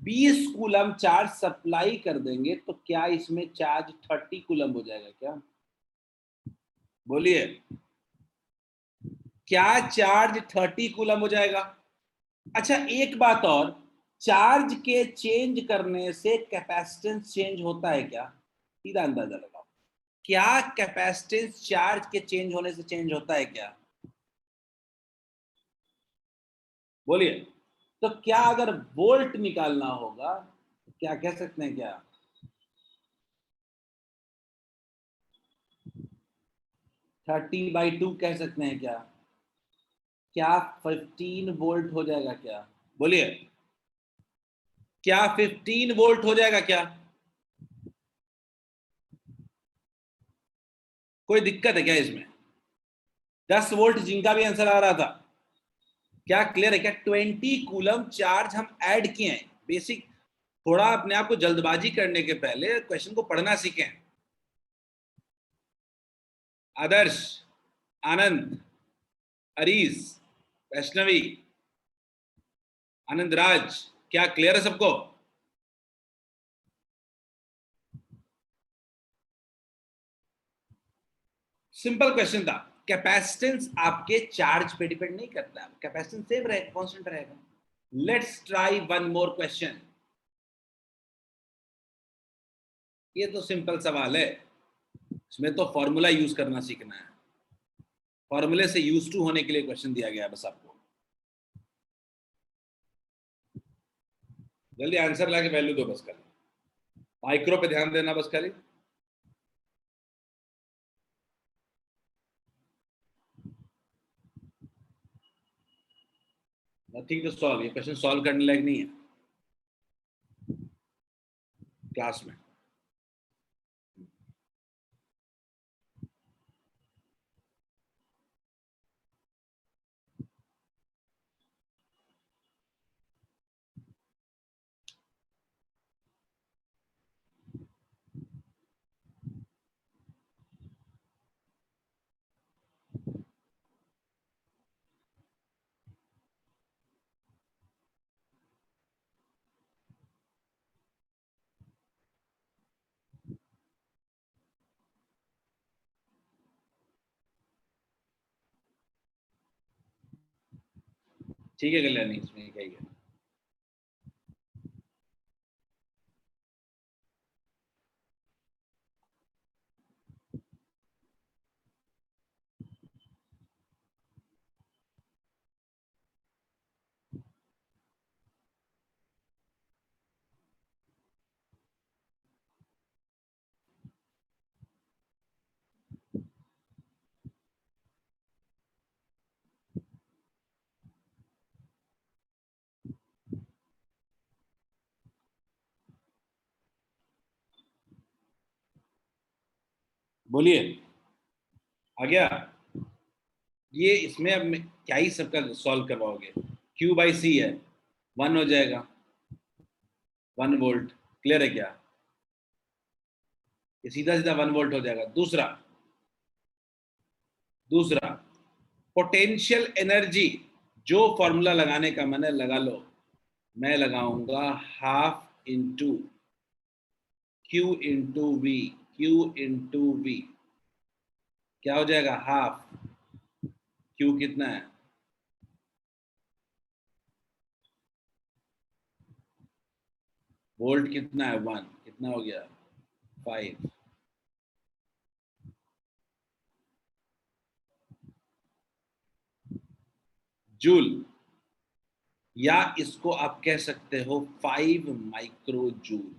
20 coulomb charge supply कर देंगे तो क्या इसमें चार्ज 30 कूलम हो जाएगा क्या? बोलिए, क्या चार्ज 30 कूलम हो जाएगा? अच्छा, एक बात और, चार्ज के चेंज करने से कैपेसिटेंस चेंज होता है क्या? सीधा अंदाजा लगाओ, क्या कैपेसिटेंस चार्ज के चेंज होने से चेंज होता है क्या? बोलिए। तो क्या अगर वोल्ट निकालना होगा, क्या कह सकते हैं क्या? थर्टी बाई टू कह सकते हैं क्या? क्या 15 वोल्ट हो जाएगा क्या? बोलिए, क्या 15 वोल्ट हो जाएगा क्या? कोई दिक्कत है क्या इसमें? 10 वोल्ट जिनका भी आंसर आ रहा था, क्या क्लियर है क्या? 20 कूलम चार्ज हम ऐड किए हैं। बेसिक, थोड़ा अपने आप को जल्दबाजी करने के पहले क्वेश्चन को पढ़ना सीखें। आदर्श, आनंद, अरीज, वैष्णवी, आनंद राज, क्या क्लियर है सबको? सिंपल क्वेश्चन था। कैपेसिटेंस आपके चार्ज पे डिपेंड नहीं करता है, कैपेसिटेंस सेम रहेगा, कांस्टेंट रहेगा। Let's try one more question. ये तो सिंपल सवाल है, इसमें तो फॉर्मूला यूज करना सीखना है। फॉर्मूले से यूज टू होने के लिए क्वेश्चन दिया गया है बस आपको। जल्दी आंसर लाके वैल्यू दो बस, खाली माइक्रो पे ध्यान देना बस खाली। नथिंग टू सॉल्व, ये क्वेश्चन सॉल्व करने लायक नहीं है क्लास में। ठीक है कल्याणी, इसमें क्या ही है। बोलिए, आ गया? ये इसमें अब क्या ही सबका सॉल्व करवाओगे? Q बाई सी है, 1 हो जाएगा, 1 वोल्ट। क्लियर है क्या? ये सीधा सीधा 1 वोल्ट हो जाएगा। दूसरा, दूसरा पोटेंशियल एनर्जी, जो फॉर्मूला लगाने का मैंने लगा लो, मैं लगाऊंगा half into Q into V. Q into V क्या हो जाएगा? हाफ। क्यू कितना है? वोल्ट कितना है? 1। कितना हो गया? 5। जूल, या इसको आप कह सकते हो 5 माइक्रो जूल।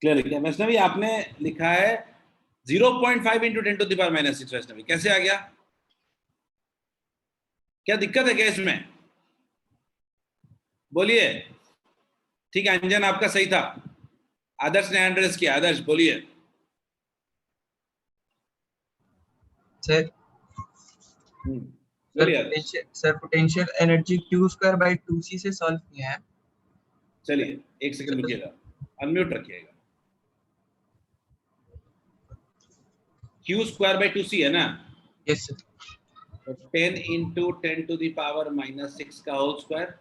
क्लियर है क्या? वैष्णवी आपने लिखा है 0.5 इंटू 10⁻⁻⁶। वैष्णवी कैसे आ गया? क्या दिक्कत है क्या इसमें? बोलिए। ठीक है, अंजन आपका सही था, आदर्श ने एड्रेस किया। आदर्श बोलिए। सर बोलिए Adarsh. Sir potential energy Q square by 2c से सॉल्व किया है। चलिए एक सेकंड रुकिएगा, अनम्यूट रखिएगा। Q स्क्वायर बाई 2C है ना, Yes, sir. तो 10 into 10 to the power minus 6 का whole square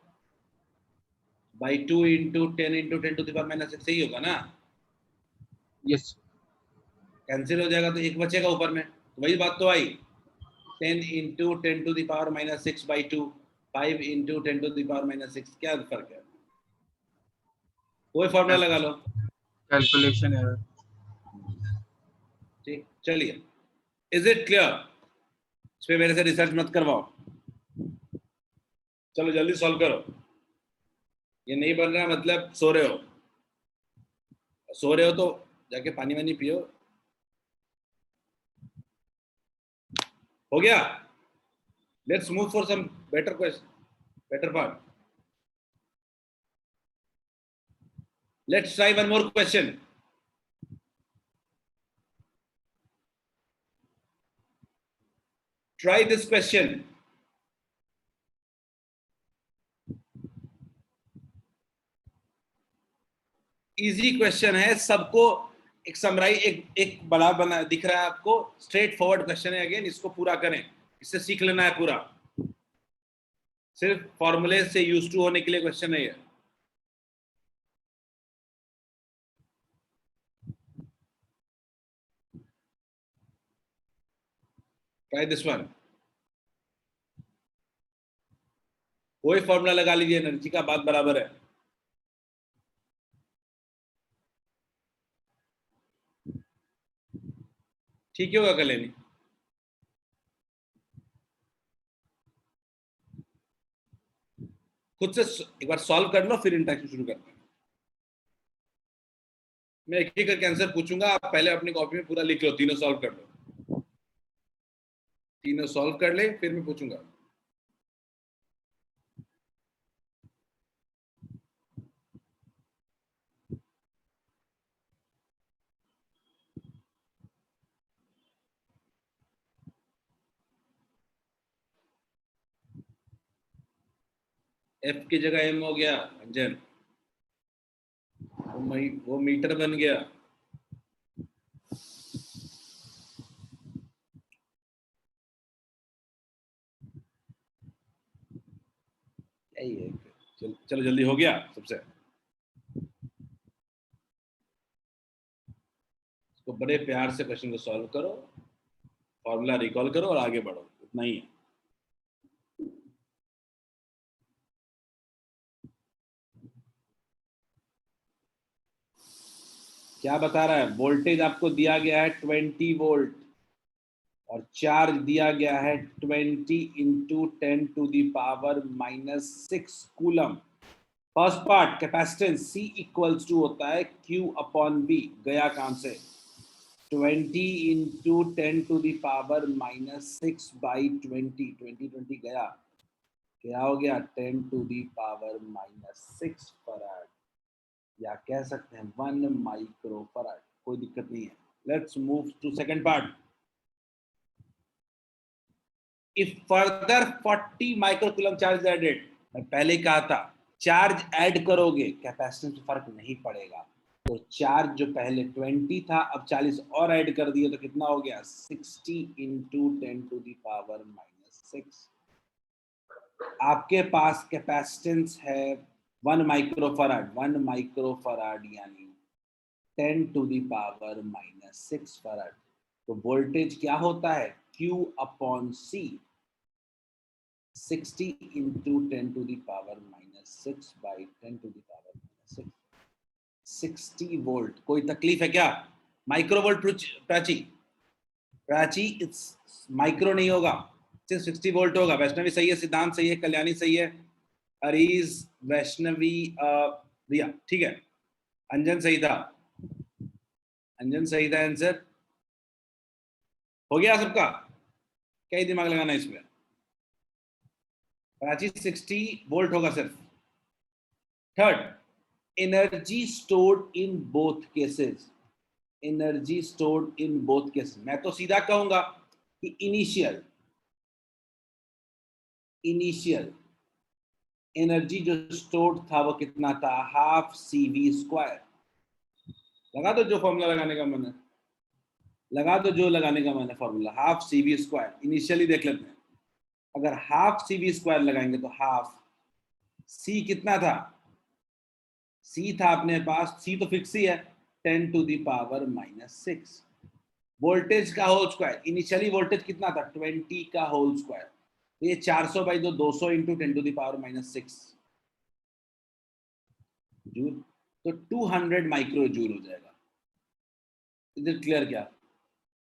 by 2 into 10 into 10 to the power minus 6 सही होगा ना, Yes, sir. कैंसिल हो जाएगा तो एक बचेगा ऊपर में, तो वही बात तो आई, 10 into 10 to the power minus 6 by 2, 5 into 10 to the power minus 6, क्या फर्क है, कोई फॉर्मूला लगा लो। Calculation error. ठीक, चलिए, इज इट क्लियर? इस पे मेरे से रिसर्च मत करवाओ, चलो जल्दी सॉल्व करो। ये नहीं बन रहा मतलब सो रहे हो तो जाके पानी वानी पियो। हो गया? Let's move for some better question, better part. Let's try one more question. Try this question. Easy question है, सबको एक समराई एक बड़ा बना दिख रहा है आपको, स्ट्रेट फॉरवर्ड क्वेश्चन है। अगेन इसको पूरा करें, इससे सीख लेना है पूरा, सिर्फ फॉर्मूले से यूज टू होने के लिए क्वेश्चन है ये। Try this one. कोई फॉर्मूला लगा लीजिए, एनर्जी का बात बराबर है। ठीक होगा कल्याणी? खुद से एक बार सॉल्व कर लो, फिर इंटरेक्शन शुरू करते हैं। मैं एक ही करके आंसर पूछूंगा, आप पहले अपनी कॉपी में पूरा लिख लो, तीनों सॉल्व कर लो, तीनों सॉल्व कर ले, फिर मैं पूछूंगा। एफ की जगह एम हो गया अंजन, वो मीटर बन गया। यही है। चलो जल्दी हो गया सबसे। इसको बड़े प्यार से क्वेश्चन को सॉल्व करो, फॉर्मूला रिकॉल करो और आगे बढ़ो, इतना ही है। क्या बता रहा है? वोल्टेज आपको दिया गया है 20 वोल्ट और चार्ज दिया गया है 20 into 10 to the power minus 6 coulomb. First part capacitance C equals to होता है Q अपॉन B। गया कहां से? 20 into 10 to the power minus 6 by 20 गया, क्या हो गया? 10 to the power minus 6 farad, या कह सकते हैं 1 माइक्रो फराड। कोई दिक्कत नहीं है। Let's move to second part. If further 40 microcoulomb charge added, मैं पहले कहा था चार्ज ऐड करोगे कैपेसिटेंस में फर्क नहीं पड़ेगा, तो चार्ज जो पहले 20 था अब 40 और ऐड कर दिए तो कितना हो गया? 60 into 10 to the power minus 6। आपके पास कैपेसिटेंस है 1 माइक्रोफराड, 1 माइक्रोफराड यानी 10 to the power minus 6 farad. तो वोल्टेज क्या होता है? Q upon C, 60 into 10 to the power minus 6 by 10 to the power minus 6, 60 volt. कोई तकलीफ है क्या? Micro volt Prachi, Prachi it's micro नहीं होगा, सिर्फ 60 वोल्ट होगा। वैष्णवी सही है, सिद्धांत सही है, कल्याणी सही है, अरीज, वैष्णवी, रिया ठीक है, अंजन सही था, अंजन सही था आंसर। हो गया सबका? क्या ही दिमाग लगाना इसमें? प्राची 60 वोल्ट होगा सिर्फ। Third, energy stored in both cases, energy stored in both cases. मैं तो सीधा कहूंगा कि इनिशियल एनर्जी जो स्टोर्ड था वो कितना था? Half CV square. लगा दो जो फॉर्मूला लगाने का मन है। लगा दो जो लगाने का मैंने formula, half C V square. Initially देख लेते हैं, अगर हाफ सी वी स्क्वायर लगाएंगे तो हाफ सी कितना था, सी था अपने पास, सी तो फिक्स ही है 10⁻⁻⁶। वोल्टेज का होल स्क्वायर, इनिशियली वोल्टेज कितना था 20 का होल स्क्वायर, तो ये 400/2 200 इंटू 10⁻⁻⁶ जूल, तो 200 माइक्रो जूल हो जाएगा। Is it clear? क्या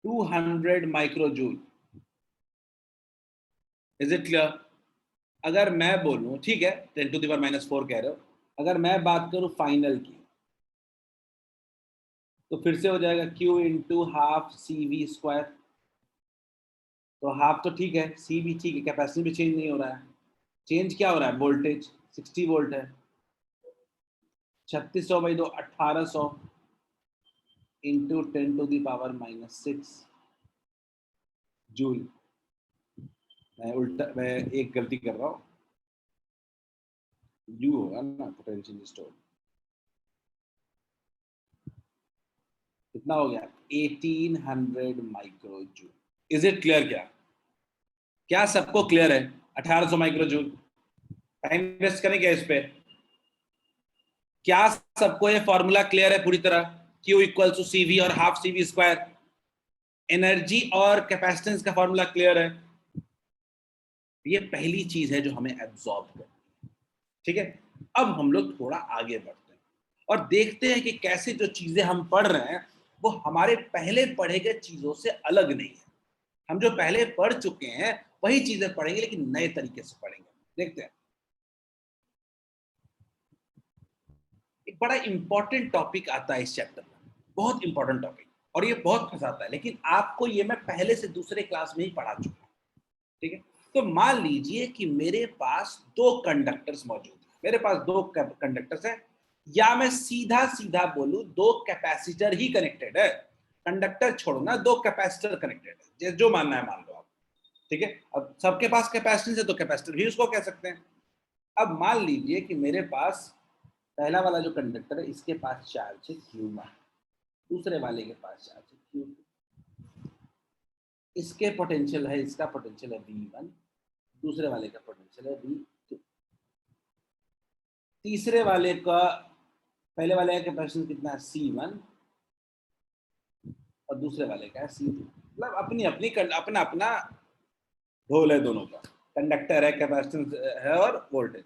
200 micro joule? Is it clear? अगर मैं बोलूं, ठीक है 10⁻⁻⁴ कह रहे हो, अगर मैं बात करूं फाइनल की, तो फिर से हो जाएगा Q इंटू हाफ सी वी स्क्वायर। तो हाफ तो ठीक है, सी भी ठीक है, कैपेसिटी भी चेंज नहीं हो रहा है। चेंज क्या हो रहा है, वोल्टेज 60 वोल्ट है, 3600/2 1800 इंटू 10⁻⁻�6 जूल। मैं एक गलती कर रहा हूँ, यू होगा ना पोटेंशियल स्टोर। कितना हो गया 1800 micro joule. Is it clear? क्या सबको क्लियर है? 1800 माइक्रो जूल। टाइम वेस्ट करें क्या इस पे? क्या सबको ये फॉर्मूला क्लियर है पूरी तरह? Q equal to C V और half C V square, energy और कैपेसिटेंस का फॉर्मूला क्लियर है? ये पहली चीज है जो हमें एब्जॉर्ब करनी है, ठीक है। अब हम लोग थोड़ा आगे बढ़ते हैं और देखते हैं कि कैसे जो चीजें हम पढ़ रहे हैं वो हमारे पहले पढ़े गए चीजों से अलग नहीं है। हम जो पहले पढ़ चुके हैं वही चीजें पढ़ेंगे, लेकिन नए तरीके से पढ़ेंगे। देखते हैं, एक बड़ा इंपॉर्टेंट टॉपिक आता है इस चैप्टर में, बहुत इंपॉर्टेंट टॉपिक, और ये बहुत फंसाता है, लेकिन आपको ये मैं पहले से दूसरे क्लास में ही पढ़ा चुका हूँ, ठीक है। तो मान लीजिए कि मेरे पास दो कंडक्टर्स मौजूद हैं, मेरे पास दो कंडक्टर्स हैं, या मैं सीधा सीधा बोलूं दो कैपेसिटर ही कनेक्टेड है। कंडक्टर छोड़ो ना, दो कैपेसिटर कनेक्टेड है, जो मानना है मान लो आप, ठीक है। अब सबके पास कैपेसिटेंस है तो कैपेसिटर भी उसको कह सकते हैं। अब मान लीजिए कि मेरे पास पहला वाला जो कंडक्टर है इसके पास चार्ज है Q1, दूसरे वाले के पास चार्ज है Q2। इसके पोटेंशियल है, इसका पोटेंशियल है V1, दूसरे वाले का पोटेंशियल है V2। तीसरे वाले का, पहले वाले का कैपेसिटेंस कितना है C1 और दूसरे वाले का है C2। मतलब अपनी अपनी अपना अपना रोल है दोनों का, कंडक्टर है, कैपेसिटेंस है और वोल्टेज।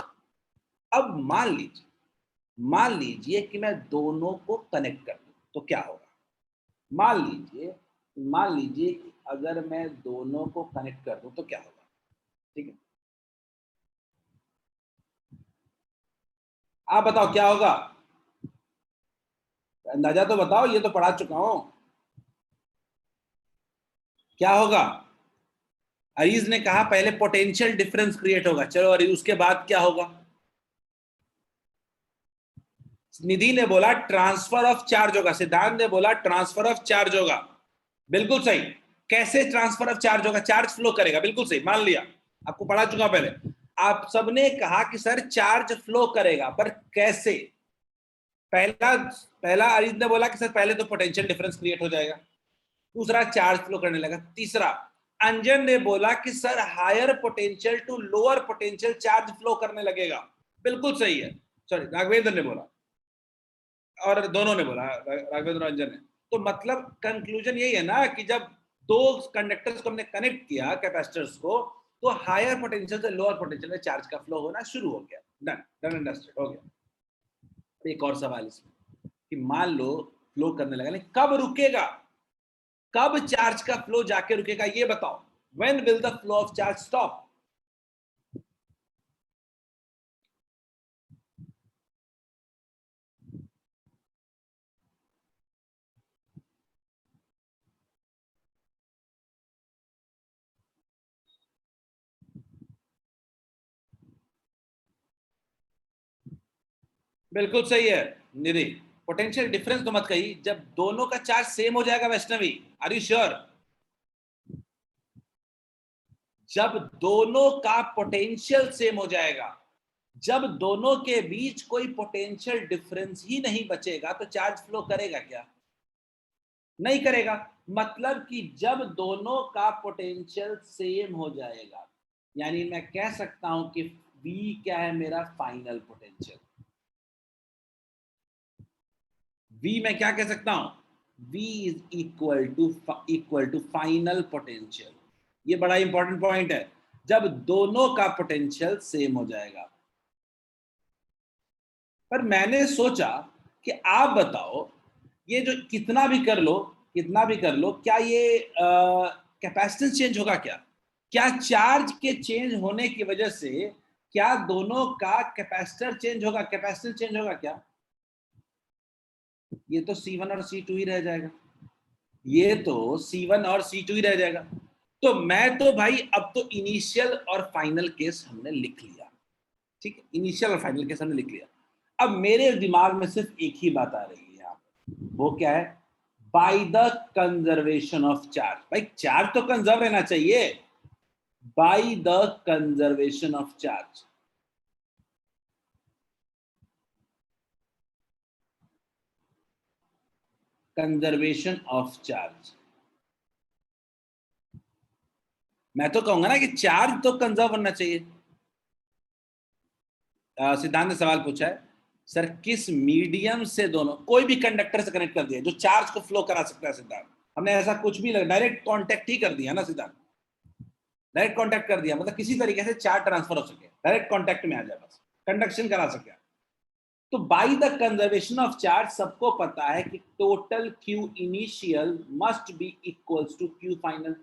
अब मान लीजिए कि मैं दोनों को कनेक्ट कर दूं तो क्या होगा? मान लीजिए कि अगर मैं दोनों को कनेक्ट कर दूं तो क्या होगा, ठीक है। आप बताओ क्या होगा, अंदाजा तो बताओ, ये तो पढ़ा चुका हूं। क्या होगा? अरीज ने कहा पहले पोटेंशियल डिफरेंस क्रिएट होगा, चलो अरीज उसके बाद क्या होगा? निधि ने बोला ट्रांसफर ऑफ चार्ज होगा, सिद्धांत ने बोला ट्रांसफर ऑफ चार्ज होगा, बिल्कुल सही। कैसे ट्रांसफर ऑफ चार्ज होगा? चार्ज फ्लो करेगा, बिल्कुल सही, मान लिया, आपको पढ़ा चुका पहले। आप सबने कहा कि सर चार्ज फ्लो करेगा, पर कैसे? पहला अरिज ने बोला कि सर पहले तो पोटेंशियल डिफरेंस क्रिएट हो जाएगा, दूसरा चार्ज फ्लो करने लगा, तीसरा अंजन ने बोला कि sir higher potential to lower potential charge flow करने लगेगा, बिल्कुल सही है। सॉरी, राघवेंद्र ने बोला और दोनों ने बोला, राघवेंद्र और अंजन ने। तो मतलब कंक्लूजन यही है ना कि जब दो कंडक्टर्स को हमने कनेक्ट किया, कैपेसिटर्स को, तो हायर पोटेंशियल से लोअर पोटेंशियल में चार्ज का फ्लो होना शुरू हो गया। डन डन अंडरस्टैंड हो गया। एक और सवाल इसमें कि मान लो फ्लो करने लगा, लेकिन कब रुकेगा? कब चार्ज का फ्लो जाके रुकेगा ये बताओ। When will the flow of charge stop? बिल्कुल सही है निधि, पोटेंशियल डिफरेंस तो मत कही, जब दोनों का चार्ज सेम हो जाएगा वैष्णवी, आर यू श्योर? जब दोनों का पोटेंशियल सेम हो जाएगा, जब दोनों के बीच कोई पोटेंशियल डिफरेंस ही नहीं बचेगा, तो चार्ज फ्लो करेगा क्या? नहीं करेगा। मतलब कि जब दोनों का पोटेंशियल सेम हो जाएगा, यानी मैं कह सकता हूं कि V क्या है, मेरा फाइनल पोटेंशियल। V मैं क्या कह सकता हूं, V is equal to final potential. ये बड़ा इंपॉर्टेंट पॉइंट है, जब दोनों का पोटेंशियल सेम हो जाएगा। पर मैंने सोचा कि आप बताओ, ये जो कितना भी कर लो, क्या ये कैपेसिटेंस चेंज होगा क्या? क्या चार्ज के चेंज होने की वजह से क्या दोनों का कैपेसिटर चेंज होगा, कैपेसिटेंस चेंज होगा क्या? ये तो C1 और C2 ही रह जाएगा, ये तो C1 और C2 ही रह जाएगा। तो मैं तो भाई अब तो इनिशियल और फाइनल केस हमने लिख लिया, ठीक है, इनिशियल और फाइनल केस हमने लिख लिया। अब मेरे दिमाग में सिर्फ एक ही बात आ रही है यहाँ पे, वो क्या है, bye the conservation of charge. भाई चार्ज तो कंजर्व रहना चाहिए, bye the conservation of charge. Conservation of charge, मैं तो कहूंगा ना कि चार्ज तो कंजर्व होना चाहिए। सिद्धांत ने सवाल पूछा है, सर किस मीडियम से दोनों, कोई भी कंडक्टर से कनेक्ट कर दिया जो चार्ज को फ्लो करा सकता है। सिद्धांत, हमने ऐसा कुछ भी डायरेक्ट कांटेक्ट ही कर दिया ना सिद्धांत, डायरेक्ट कांटेक्ट कर दिया, मतलब किसी तरीके से चार्ज ट्रांसफर हो सके, डायरेक्ट कांटेक्ट में आ जाए, बस कंडक्शन करा सके। तो by the conservation of charge सबको पता है कि total Q initial must be equals to Q final.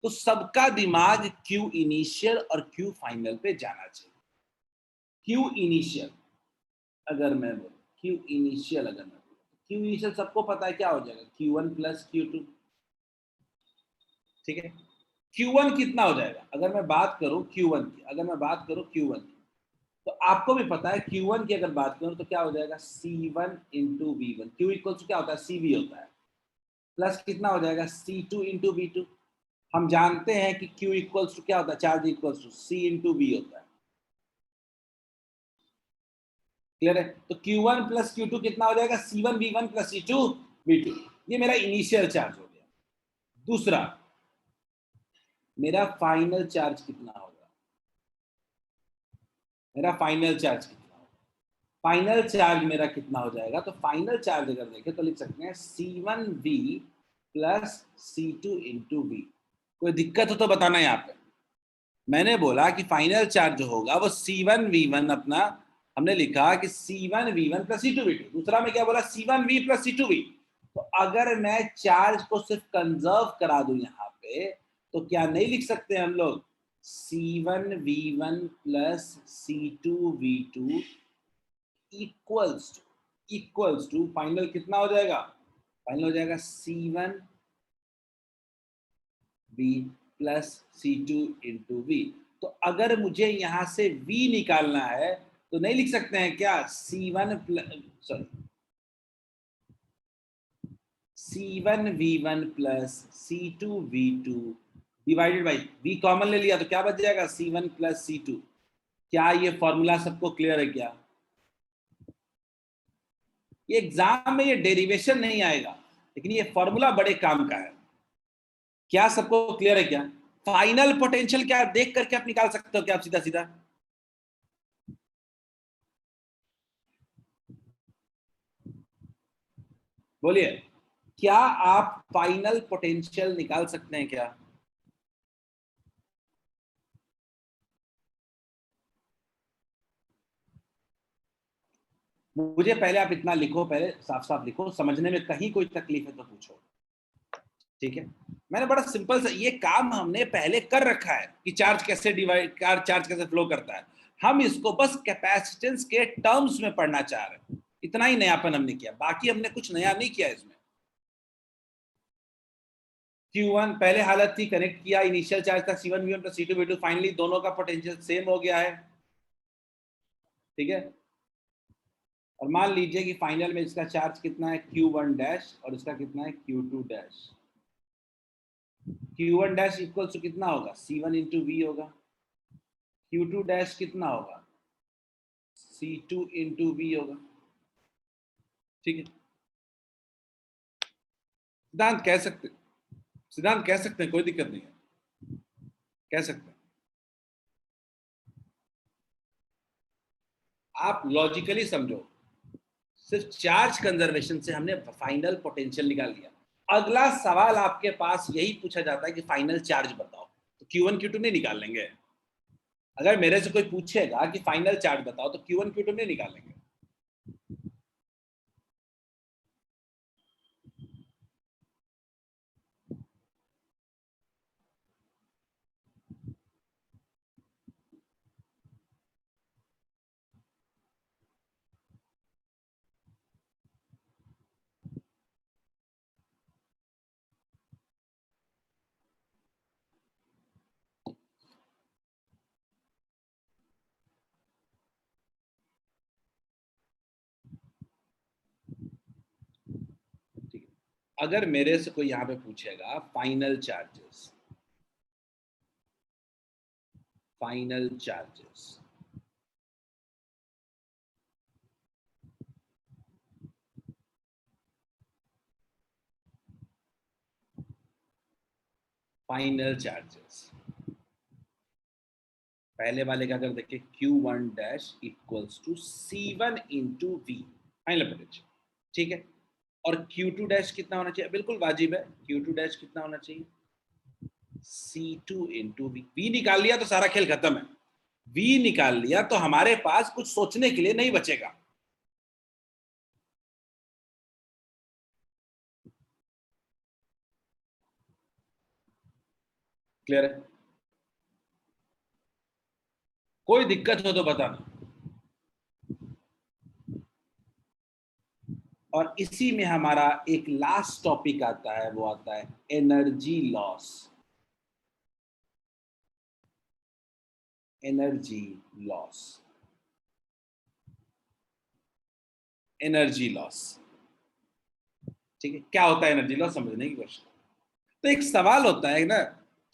तो सबका दिमाग क्यू इनिशियल और क्यू फाइनल पे जाना चाहिए। क्यू इनिशियल अगर मैं बोलूं, क्यू इनिशियल सबको पता है क्या हो जाएगा, Q1 प्लस Q2, ठीक है। Q1 कितना हो जाएगा, अगर मैं बात करूं Q1 की, तो आपको भी पता है Q1 की अगर बात करूं तो क्या हो जाएगा, C1 into V1। Q equal to क्या होता है, CV होता है, प्लस कितना हो जाएगा, C2 इंटू V2। हम जानते हैं कि Q इक्वल्स टू क्या होता है, charge equals to C into V होता है। क्लियर है? तो Q1 प्लस Q2 कितना हो जाएगा, C1 V1 plus C2 V2। ये मेरा इनिशियल चार्ज हो गया। दूसरा, मेरा फाइनल चार्ज कितना होगा, फाइनल चार्ज मेरा कितना हो जाएगा। तो फाइनल चार्ज अगर देखें तो लिख सकते हैं C1V plus C2 into V। कोई दिक्कत हो तो बताना यहाँ पे। मैंने बोला कि फाइनल चार्ज जो होगा वो C1V1 अपना, हमने लिखा कि C1V1 प्लस C2V2। दूसरा में क्या बोला, C1V प्लस C2V। तो अगर मैं चार्ज को सिर्फ कंजर्व करा दूं यहाँ पे, तो क्या नहीं लिख सकते हम लोग C1V1 plus C2V2 equals to final कितना हो जाएगा, फाइनल हो जाएगा C1V plus C2 into V। तो अगर मुझे यहां से V निकालना है तो नहीं लिख सकते हैं क्या, C1V1 plus C2V2 divided by V common ले लिया तो क्या बच जाएगा, C1 प्लस C2। क्या ये फॉर्मूला सबको क्लियर है क्या? ये एग्जाम में ये डेरिवेशन नहीं आएगा, लेकिन ये फॉर्मूला बड़े काम का है। क्या सबको क्लियर है क्या? फाइनल पोटेंशियल क्या देख करके आप निकाल सकते हो क्या, आप सीधा सीधा बोलिए, क्या आप फाइनल पोटेंशियल निकाल सकते हैं क्या? मुझे पहले आप इतना लिखो, पहले साफ साफ लिखो, समझने में कहीं कोई तकलीफ है तो पूछो, ठीक है। मैंने बड़ा सिंपल सा ये काम हमने पहले कर रखा है कि चार्ज कैसे डिवाइड, चार्ज कैसे फ्लो करता है। हम इसको बस कैपेसिटेंस के टर्म्स में पढ़ना चाह रहे हैं, इतना ही नयापन हमने किया, बाकी हमने कुछ नया नहीं किया इसमें। Q1 पहले हालत थी, कनेक्ट किया, इनिशियल चार्ज था C1V1 प्लस C2V2, फाइनली दोनों का पोटेंशियल सेम हो गया है, ठीक है। और मान लीजिए कि फाइनल में इसका चार्ज कितना है Q1 डैश और इसका कितना है Q2 dash. Q1 dash equal to कितना होगा, C1 इंटू V होगा। Q2 डैश कितना होगा, C2 इंटू V होगा, ठीक है। सिद्धांत कह सकते, सिद्धांत कह सकते हैं, कोई दिक्कत नहीं है, कह सकते हैं। आप लॉजिकली समझो, सिर्फ चार्ज कंजर्वेशन से हमने फाइनल पोटेंशियल निकाल लिया। अगला सवाल आपके पास यही पूछा जाता है कि फाइनल चार्ज बताओ, तो Q1 Q2 नहीं निकाल लेंगे। अगर मेरे से कोई पूछेगा कि फाइनल चार्ज बताओ तो Q1 Q2 नहीं निकालेंगे। ठीक है, अगर मेरे से कोई यहाँ पे पूछेगा final charges, final charges, final charges, पहले वाले का अगर देखें Q1 dash equals to C1 into V, final potential, ठीक है। और Q2 डैश कितना होना चाहिए, बिल्कुल वाजिब है, Q2 डैश कितना होना चाहिए, C2 इंटू वी। वी निकाल लिया तो सारा खेल खत्म है, वी निकाल लिया तो हमारे पास कुछ सोचने के लिए नहीं बचेगा। क्लियर है? कोई दिक्कत हो तो बताना। और इसी में हमारा एक लास्ट टॉपिक आता है, वो आता है energy loss. Energy loss, energy loss, ठीक है। क्या होता है एनर्जी लॉस, समझने की कोशिश। तो एक सवाल होता है ना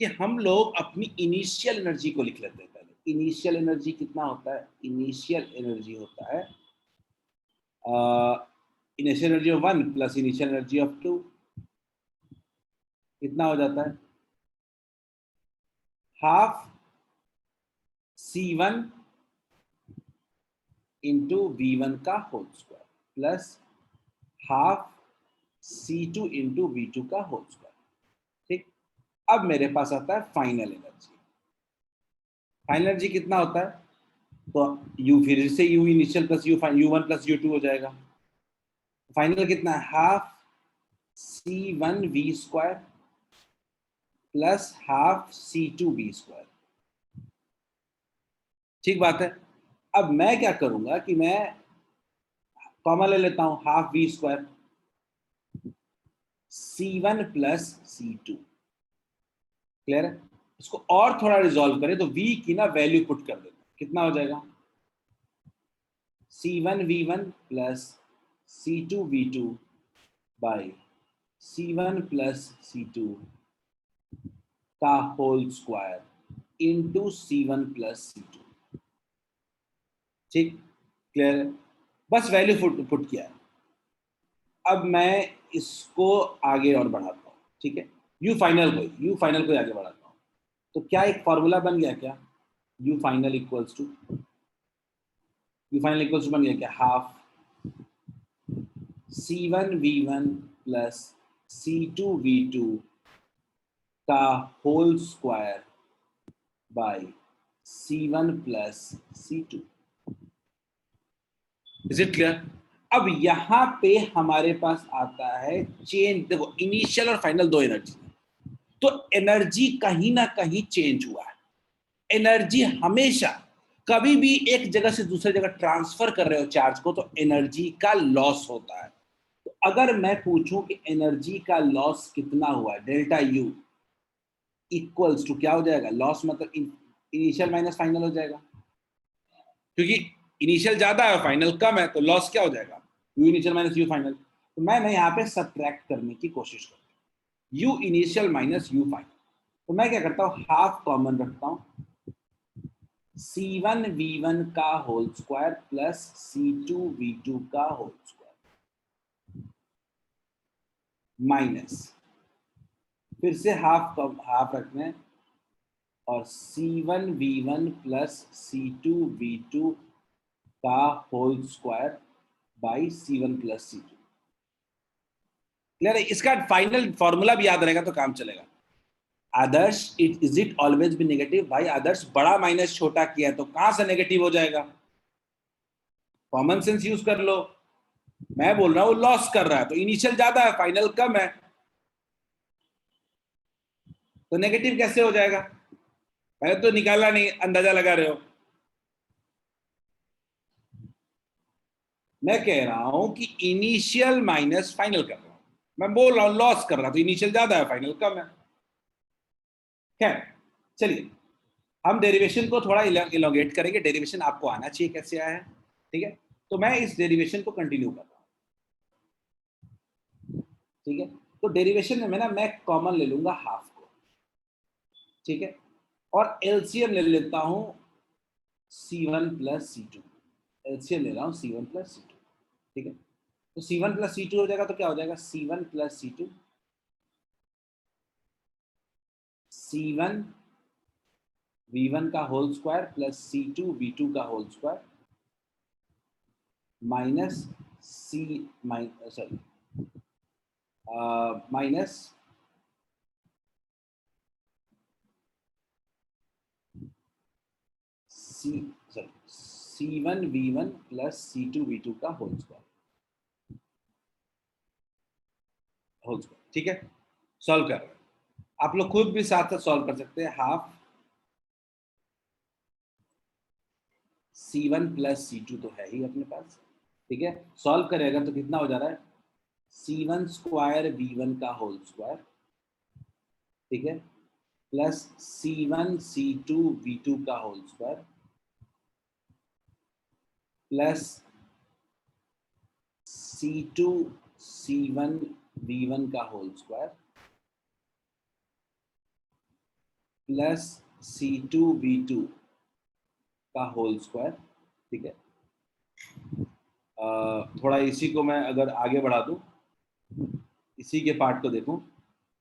कि हम लोग अपनी इनिशियल एनर्जी को लिख लेते हैं पहले। इनिशियल एनर्जी कितना होता है, इनिशियल एनर्जी होता है initial energy of 1 plus initial energy of 2, कितना हो जाता है, हाफ C1 इंटू V1 का whole square plus half C2 into V2 का होल स्क्वायर, ठीक। अब मेरे पास आता है फाइनल एनर्जी। फाइनल एनर्जी कितना होता है, तो U फिर से U initial plus U1 plus U2 हो जाएगा। फाइनल कितना है, half C1 V square plus half C2 V square, ठीक बात है। अब मैं क्या करूंगा कि मैं कॉमन ले लेता हूं, half V square C1 plus C2, clear है। इसको और थोड़ा रिजॉल्व करें तो V की ना वैल्यू पुट कर देते, कितना हो जाएगा, C1 V1 plus C2 V2 by C1 plus C2 का whole square into C1 plus C2, ठीक, क्लियर है। बस वैल्यू पुट किया है। अब मैं इसको आगे और बढ़ाता हूँ, ठीक है। यू फाइनल को आगे बढ़ाता हूँ, तो क्या एक फॉर्मूला बन गया क्या, यू फाइनल इक्वल्स टू बन गया क्या, half C1 V1 plus C2 V2 का whole square by C1 plus C2। Is it clear? अब यहां पे हमारे पास आता है चेंज। देखो इनिशियल और फाइनल दो एनर्जी, तो एनर्जी कहीं ना कहीं चेंज हुआ है। एनर्जी हमेशा कभी भी एक जगह से दूसरी जगह ट्रांसफर कर रहे हो चार्ज को तो एनर्जी का लॉस होता है। तो अगर मैं पूछूं कि एनर्जी का लॉस कितना हुआ है, डेल्टा यू इक्वल्स टू क्या हो जाएगा, लॉस मतलब इनिशियल माइनस फाइनल हो जाएगा, क्योंकि इनिशियल ज्यादा है फाइनल कम है, तो लॉस क्या हो जाएगा, you initial minus you final. तो मैंने यहाँ पे सब्ट्रैक्ट करने की कोशिश करता हूँ, you initial minus you final. तो मैं क्या करता हूँ, हाफ कॉमन रखता हूँ, C1 V1 का whole square plus C2 V2 का होल स्क्वायर, माइनस, फिर से हाफ हाफ रखना है, और C1V1 प्लस C2V2 का whole square by C1 plus C2। Clear है? इसका फाइनल फॉर्मूला भी याद रहेगा तो काम चलेगा। Adarsh, is it always be negative? भाई आदर्श बड़ा माइनस छोटा किया है तो कहां से नेगेटिव हो जाएगा? कॉमन सेंस यूज कर लो। मैं बोल रहा हूं लॉस कर रहा है तो इनिशियल ज्यादा है, फाइनल कम है, तो नेगेटिव कैसे हो जाएगा? पहले तो निकाला नहीं, अंदाजा लगा रहे हो। मैं कह रहा हूं कि इनिशियल माइनस फाइनल कर रहा हूं, मैं बोल रहा हूं लॉस कर रहा तो इनिशियल ज्यादा है, फाइनल कम है। खैर चलिए, हम डेरिवेशन को थोड़ा इलोंगेट करेंगे। डेरिवेशन आपको आना चाहिए कैसे आया है, ठीक है? तो मैं इस डेरिवेशन को कंटिन्यू कर रहा हूं, ठीक है? तो डेरिवेशन में मैं कॉमन ले लूंगा हाफ को, ठीक है? और एलसीएम ले लेता हूं C1 प्लस C2, एलसीएम ले रहा हूं C1 प्लस C2, ठीक है? तो C1 प्लस C2 हो जाएगा तो क्या हो जाएगा? C1 plus C2, C1 V1 का whole square plus C2 V2 का whole square minus minus C1 V1 plus C2 V2 का होल स्क्वायर, ठीक है? सॉल्व कर रहे हैं, आप लोग खुद भी साथ साथ सॉल्व कर सकते हैं। हाफ C1 प्लस C2 तो है ही अपने पास, ठीक है? सॉल्व करेगा तो कितना हो जा रहा है? C1 स्क्वायर V1 का होल स्क्वायर, ठीक है, प्लस C1 C2 V2 का whole square plus C2 C1 V1 का whole square plus C2 V2 का होल स्क्वायर, ठीक है? थोड़ा इसी को मैं अगर आगे बढ़ा दूं, इसी के पार्ट को देखूं,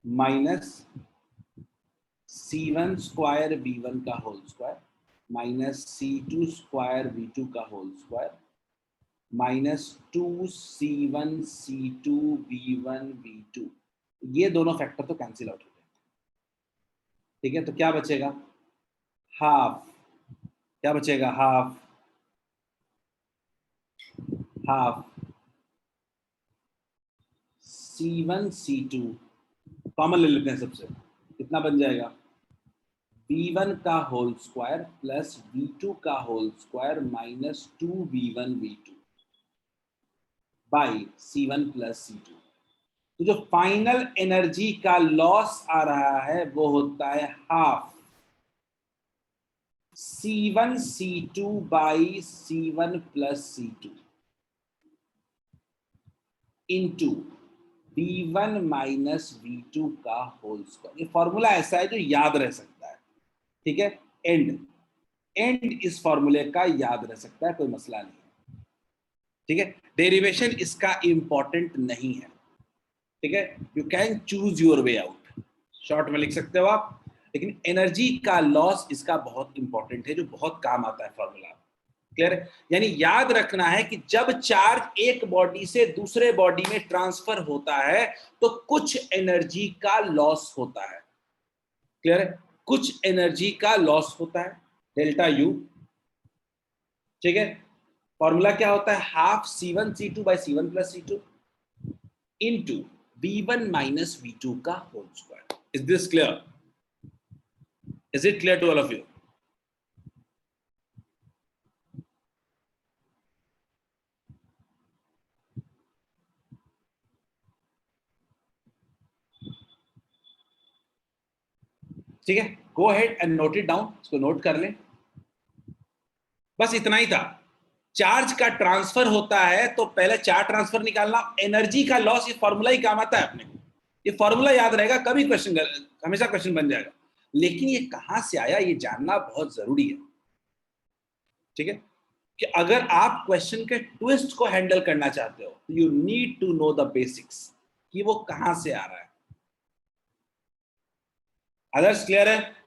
माइनस C1 स्क्वायर V1 का whole square minus C2 square V2 का whole square minus 2C1 C2 V1 V2, ये दोनों फैक्टर तो कैंसिल आउट हो गए, ठीक है? तो क्या बचेगा? हाफ, क्या बचेगा? Half, half C1 C2 common ले लेते हैं सबसे, कितना बन जाएगा? V1 का होल स्क्वायर प्लस V2 का whole square minus 2V1 V2 by C1 plus C2। तो जो फाइनल एनर्जी का लॉस आ रहा है वो होता है half C1 C2 by C1 plus C2 into V1 minus V2 का होल स्क्वायर। ये फॉर्मूला ऐसा है जो याद रह सकता है, ठीक है? एंड इस फॉर्मूले का याद रह सकता है, कोई मसला नहीं है, ठीक है? डेरिवेशन इसका इंपॉर्टेंट नहीं है, ठीक है? You can choose your way out, short में लिख सकते हो आप, लेकिन एनर्जी का लॉस इसका बहुत इंपॉर्टेंट है, जो बहुत काम आता है फॉर्मूला। क्लियर है? यानी याद रखना है कि जब चार्ज एक बॉडी से दूसरे बॉडी में ट्रांसफर होता है तो कुछ एनर्जी का लॉस होता है। क्लियर है? कुछ एनर्जी का लॉस होता है, डेल्टा यू, ठीक है? फॉर्मूला क्या होता है? Half C1 C2 by C1 plus C2 into V1 minus V2 का whole square. Is this clear? Is it clear to all of you? ठीक है, go ahead and note it down, इसको नोट कर लें। बस इतना ही था। चार्ज का ट्रांसफर होता है तो पहले चार्ज ट्रांसफर निकालना, एनर्जी का लॉस, ये फॉर्मूला ही काम आता है अपने को, ये फॉर्मूला याद रहेगा, कभी क्वेश्चन, हमेशा क्वेश्चन बन जाएगा। लेकिन ये कहां से आया ये जानना बहुत जरूरी है, ठीक है? कि अगर आप क्वेश्चन के ट्विस्ट को हैंडल करना चाहते हो, you need to know the basics. कि वो कहां से आ रहा है। अदर्स क्लियर है?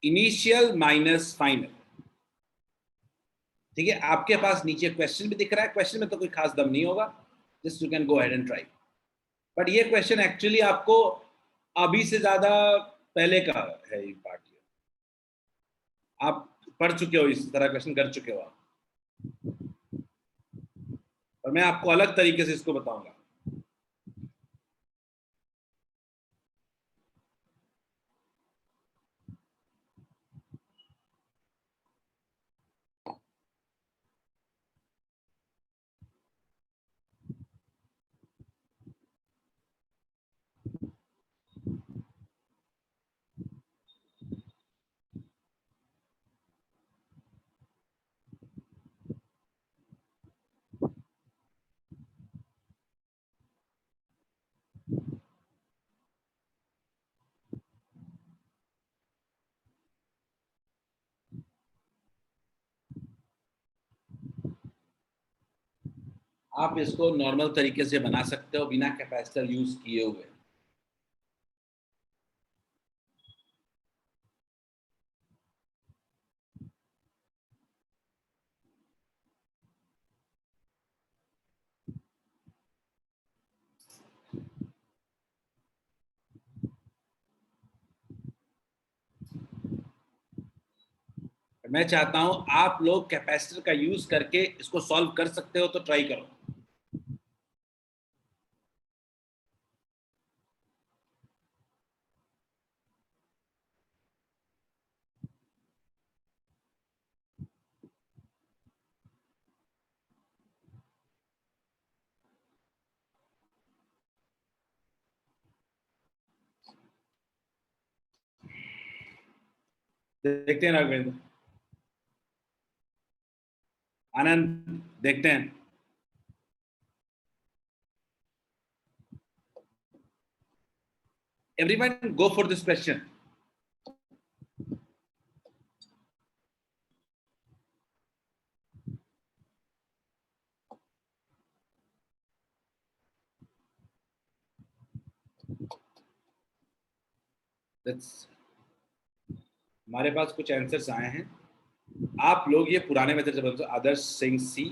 इनिशियल माइनस फाइनल, ठीक है। आपके पास नीचे क्वेश्चन भी दिख रहा है, क्वेश्चन में तो कोई खास दम नहीं होगा, just you can go ahead and try. But ये क्वेश्चन एक्चुअली आपको अभी से ज्यादा पहले का है, ये पार्ट। आप पढ़ चुके हो, इस तरह क्वेश्चन कर चुके हो आप, और मैं आपको अलग तरीके से इसको बताऊंगा। आप इसको नॉर्मल तरीके से बना सकते हो बिना कैपेसिटर यूज किए हुए। मैं चाहता हूं आप लोग कैपेसिटर का यूज करके इसको सॉल्व कर सकते हो तो ट्राई करो। देखते हैं राघवेंद्र, आनंद, देखते हैं। Everyone go for this question. हमारे पास कुछ आंसर्स आए हैं, आप लोग ये पुराने मेथड से बोलते हो। आदर्श सिंह सी,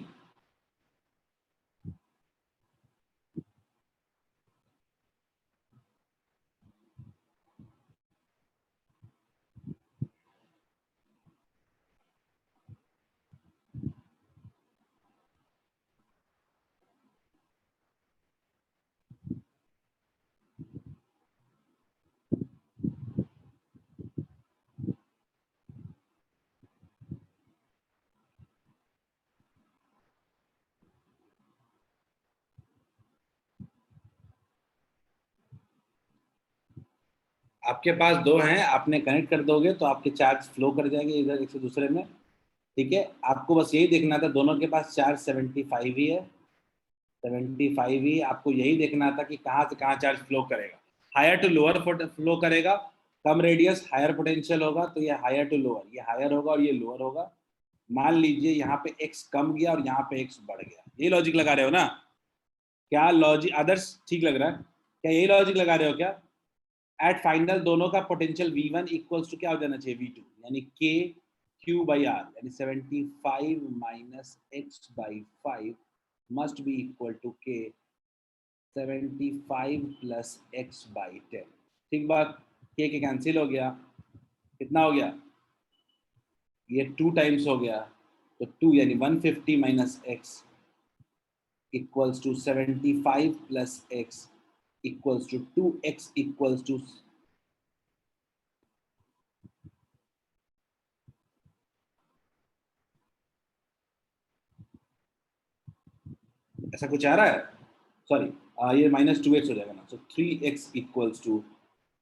आपके पास दो हैं, आपने कनेक्ट कर दोगे तो आपके चार्ज फ्लो कर जाएंगे इधर एक से दूसरे में, ठीक है। आपको बस यही देखना था, दोनों के पास चार्ज 75 ही है, 75 ही। आपको यही देखना था कि कहाँ से कहाँ चार्ज फ्लो करेगा। हायर टू लोअर फ्लो करेगा, कम रेडियस हायर पोटेंशियल होगा, तो ये हायर टू लोअर, ये हायर होगा और ये लोअर होगा। मान लीजिए यहाँ पे x कम गया और यहाँ पे x बढ़ गया, ये लॉजिक लगा रहे हो ना? क्या लॉजिक आदर्श ठीक लग रहा है? क्या यही लॉजिक लगा रहे हो क्या? एट फाइनल दोनों का पोटेंशियल V1 इक्वल्स टू क्या हो जाना चाहिए? V2, यानी K Q by R, यानी 75 minus x by 5 must be equal to K 75 plus x by 10। ठीक बात, K के कैंसिल हो गया, कितना हो गया? ये 2 टाइम्स हो गया, तो 2 यानी 150 minus x equals to 75 plus x equals to 2x equals to, ऐसा कुछ आ रहा है? सॉरी, ये माइनस 2x हो जाएगा ना, तो 3x इक्वल्स टू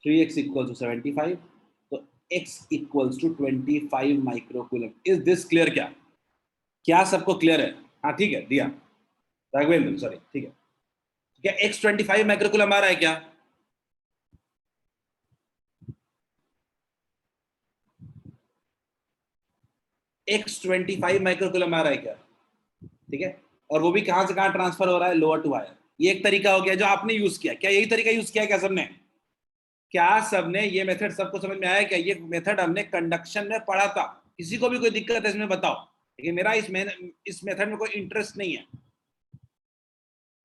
75, तो x equals to 25 microcoulomb. Is this clear? क्या क्या सबको क्लियर है? हाँ ठीक है, दिया राघवेंद्र, सॉरी, ठीक है। क्या x 25 माइक्रोकूलम आ रहा है क्या? X25 माइक्रोकूलम आ रहा है क्या, ठीक है, और वो भी कहां से कहां ट्रांसफर हो रहा है, लोअर टू हायर। ये एक तरीका हो गया जो आपने यूज किया। क्या यही तरीका यूज किया क्या सबने? क्या सबने ये मेथड, सबको समझ में आया क्या? ये मेथड हमने कंडक्शन में पढ़ा था। किसी को भी कोई दिक्कत है इसमें बताओ? लेकिन मेरा इस मेथड में कोई इंटरेस्ट नहीं है,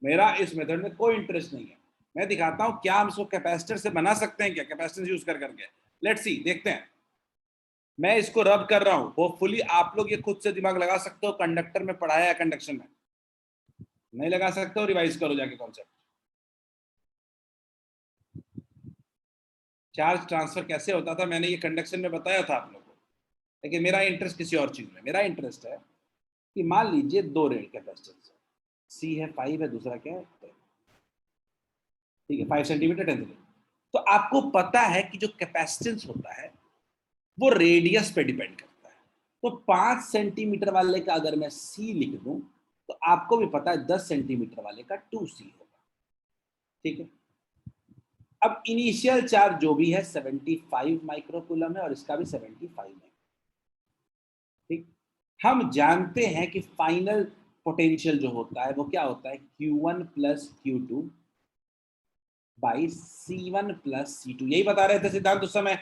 मेरा इस मेथड में कोई इंटरेस्ट नहीं है। मैं दिखाता हूं क्या हम इसको कैपेसिटर से बना सकते हैं क्या, कैपेसिटेंस यूज कर करके। लेट्स सी, देखते हैं। मैं इसको रब कर रहा हूं, होपफुली आप लोग ये खुद से दिमाग लगा सकते हो। कंडक्टर में पढ़ाया है, कंडक्शन में नहीं लगा सकते हो, रिवाइज करो जाके कॉन्सेप्ट। चार्ज ट्रांसफर कैसे होता था मैंने ये कंडक्शन में बताया था आप लोगों को, लेकिन मेरा इंटरेस्ट किसी और चीज में। मेरा इंटरेस्ट है कि मान लीजिए दो रेड कैपेसिटेंस है, सी है 5 है, दूसरा क्या है 10, ठीक है, 5 सेंटीमीटर 10 सेंटीमीटर। तो आपको पता है कि जो कैपेसिटेंस होता है वो रेडियस पे डिपेंड करता है। तो 5 सेंटीमीटर वाले का अगर मैं सी लिख दूं तो आपको भी पता है 10 सेंटीमीटर वाले का 2c होगा, ठीक है। अब इनिशियल चार्ज जो भी है 75 माइक्रोकूलम है और इसका भी 75 है, ठीक। हम जानते हैं कि फाइनल पोटेंशियल जो होता है वो क्या होता है, Q1 plus Q2 by C1 plus C2। यही बता रहे थे सिद्धांत उस समय,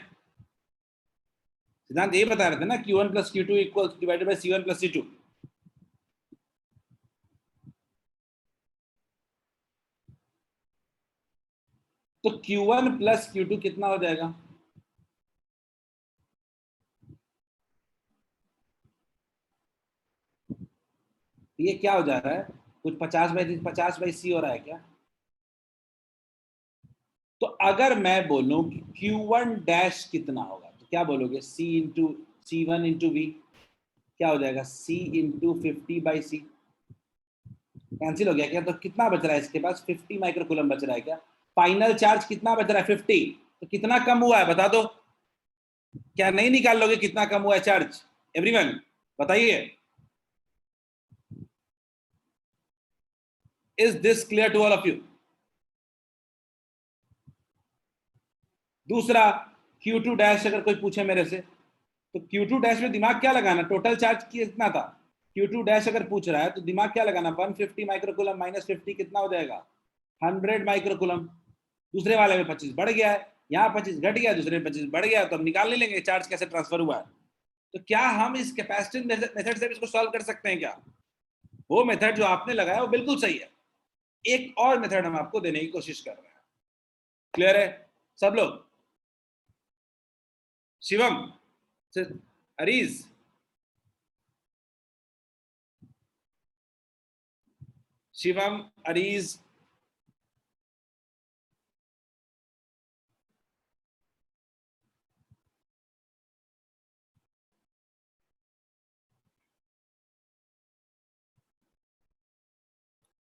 सिद्धांत यही बता रहे थे ना, Q1 plus Q2 equal divided by C1 plus C2। तो Q1 प्लस Q2 कितना हो जाएगा? ये क्या हो जा रहा है, कुछ 50/50/C हो रहा है क्या? तो अगर मैं बोलूं कि Q1 डैश कितना होगा तो क्या बोलोगे, C/C1/V क्या हो जाएगा, C/50/C। कैंसिल हो गया क्या? तो कितना बच रहा है इसके पास, 50 माइक्रोकूलम बच रहा है क्या? फाइनल चार्ज कितना बच रहा है, 50। तो कितना कम हुआ है बता दो, क्या नहीं निकाल लोगे कितना कम हुआ है चार्ज? एवरीवन बताइए, is this clear to all of you? दूसरा, Q2 डैश अगर कोई पूछे मेरे से, तो Q2 डैश में दिमाग क्या लगाना, टोटल चार्ज कितना था। Q2 डैश अगर पूछ रहा है तो दिमाग क्या लगाना, 150 माइक्रोकूलम माइनस 50 कितना हो जाएगा, 100 माइक्रोकूलम। दूसरे वाले में 25 बढ़ गया है, यहाँ 25 घट गया, दूसरे में 25 बढ़ गया, तो हम निकाल नहीं लेंगे चार्ज कैसे ट्रांसफर हुआ है। तो क्या हम इस कैपेसिटेंस मेथड से भी इसको सॉल्व कर सकते हैं क्या? वो मेथड जो आपने लगाया वो बिल्कुल सही है, एक और मेथड हम आपको देने की कोशिश कर रहे हैं। क्लियर है सब लोग? शिवम, अरीज, शिवम, अरीज,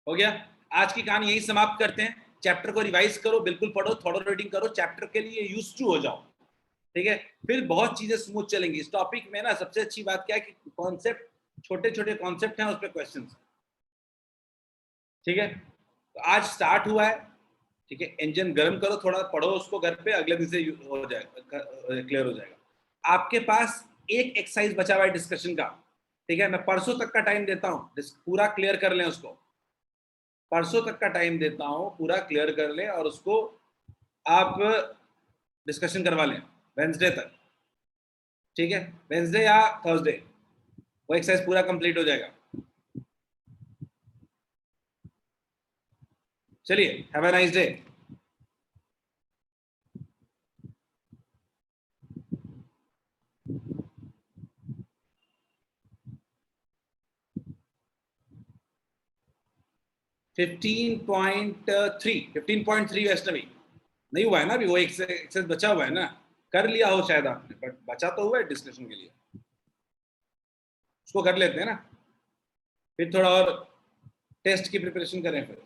हो गया? आज की कहानी यही समाप्त करते हैं। चैप्टर को रिवाइज करो, बिल्कुल पढ़ो, थोड़ा रीडिंग करो, चैप्टर के लिए यूज टू हो जाओ, ठीक है। फिर बहुत चीजें स्मूथ चलेंगी। इस टॉपिक में ना सबसे अच्छी बात क्या है कि कॉन्सेप्ट, छोटे छोटे कॉन्सेप्ट हैं, उस पर क्वेश्चन, ठीक है। तो आज स्टार्ट हुआ है, ठीक है। इंजन गर्म करो, थोड़ा पढ़ो उसको घर पे, अगले दिन से हो जाएगा, क्लियर हो जाएगा। आपके पास एक एक्सरसाइज बचा हुआ है डिस्कशन का, ठीक है। मैं परसों तक का टाइम देता हूं, पूरा क्लियर कर लें उसको। परसों तक का टाइम देता हूं, पूरा क्लियर कर लें और उसको आप डिस्कशन करवा लें वेंसडे तक, ठीक है। वेंसडे या थर्सडे वो एक्सरसाइज पूरा कंप्लीट हो जाएगा। चलिए, have a nice day. Fifteen point three Vaishnavi नहीं हुआ है ना अभी, वो एक्सेस बचा हुआ है ना, कर लिया हो शायद आपने, बट बचा तो हुआ है डिस्कशन के लिए, उसको कर लेते हैं ना, फिर थोड़ा और टेस्ट की प्रिपरेशन करें फिर।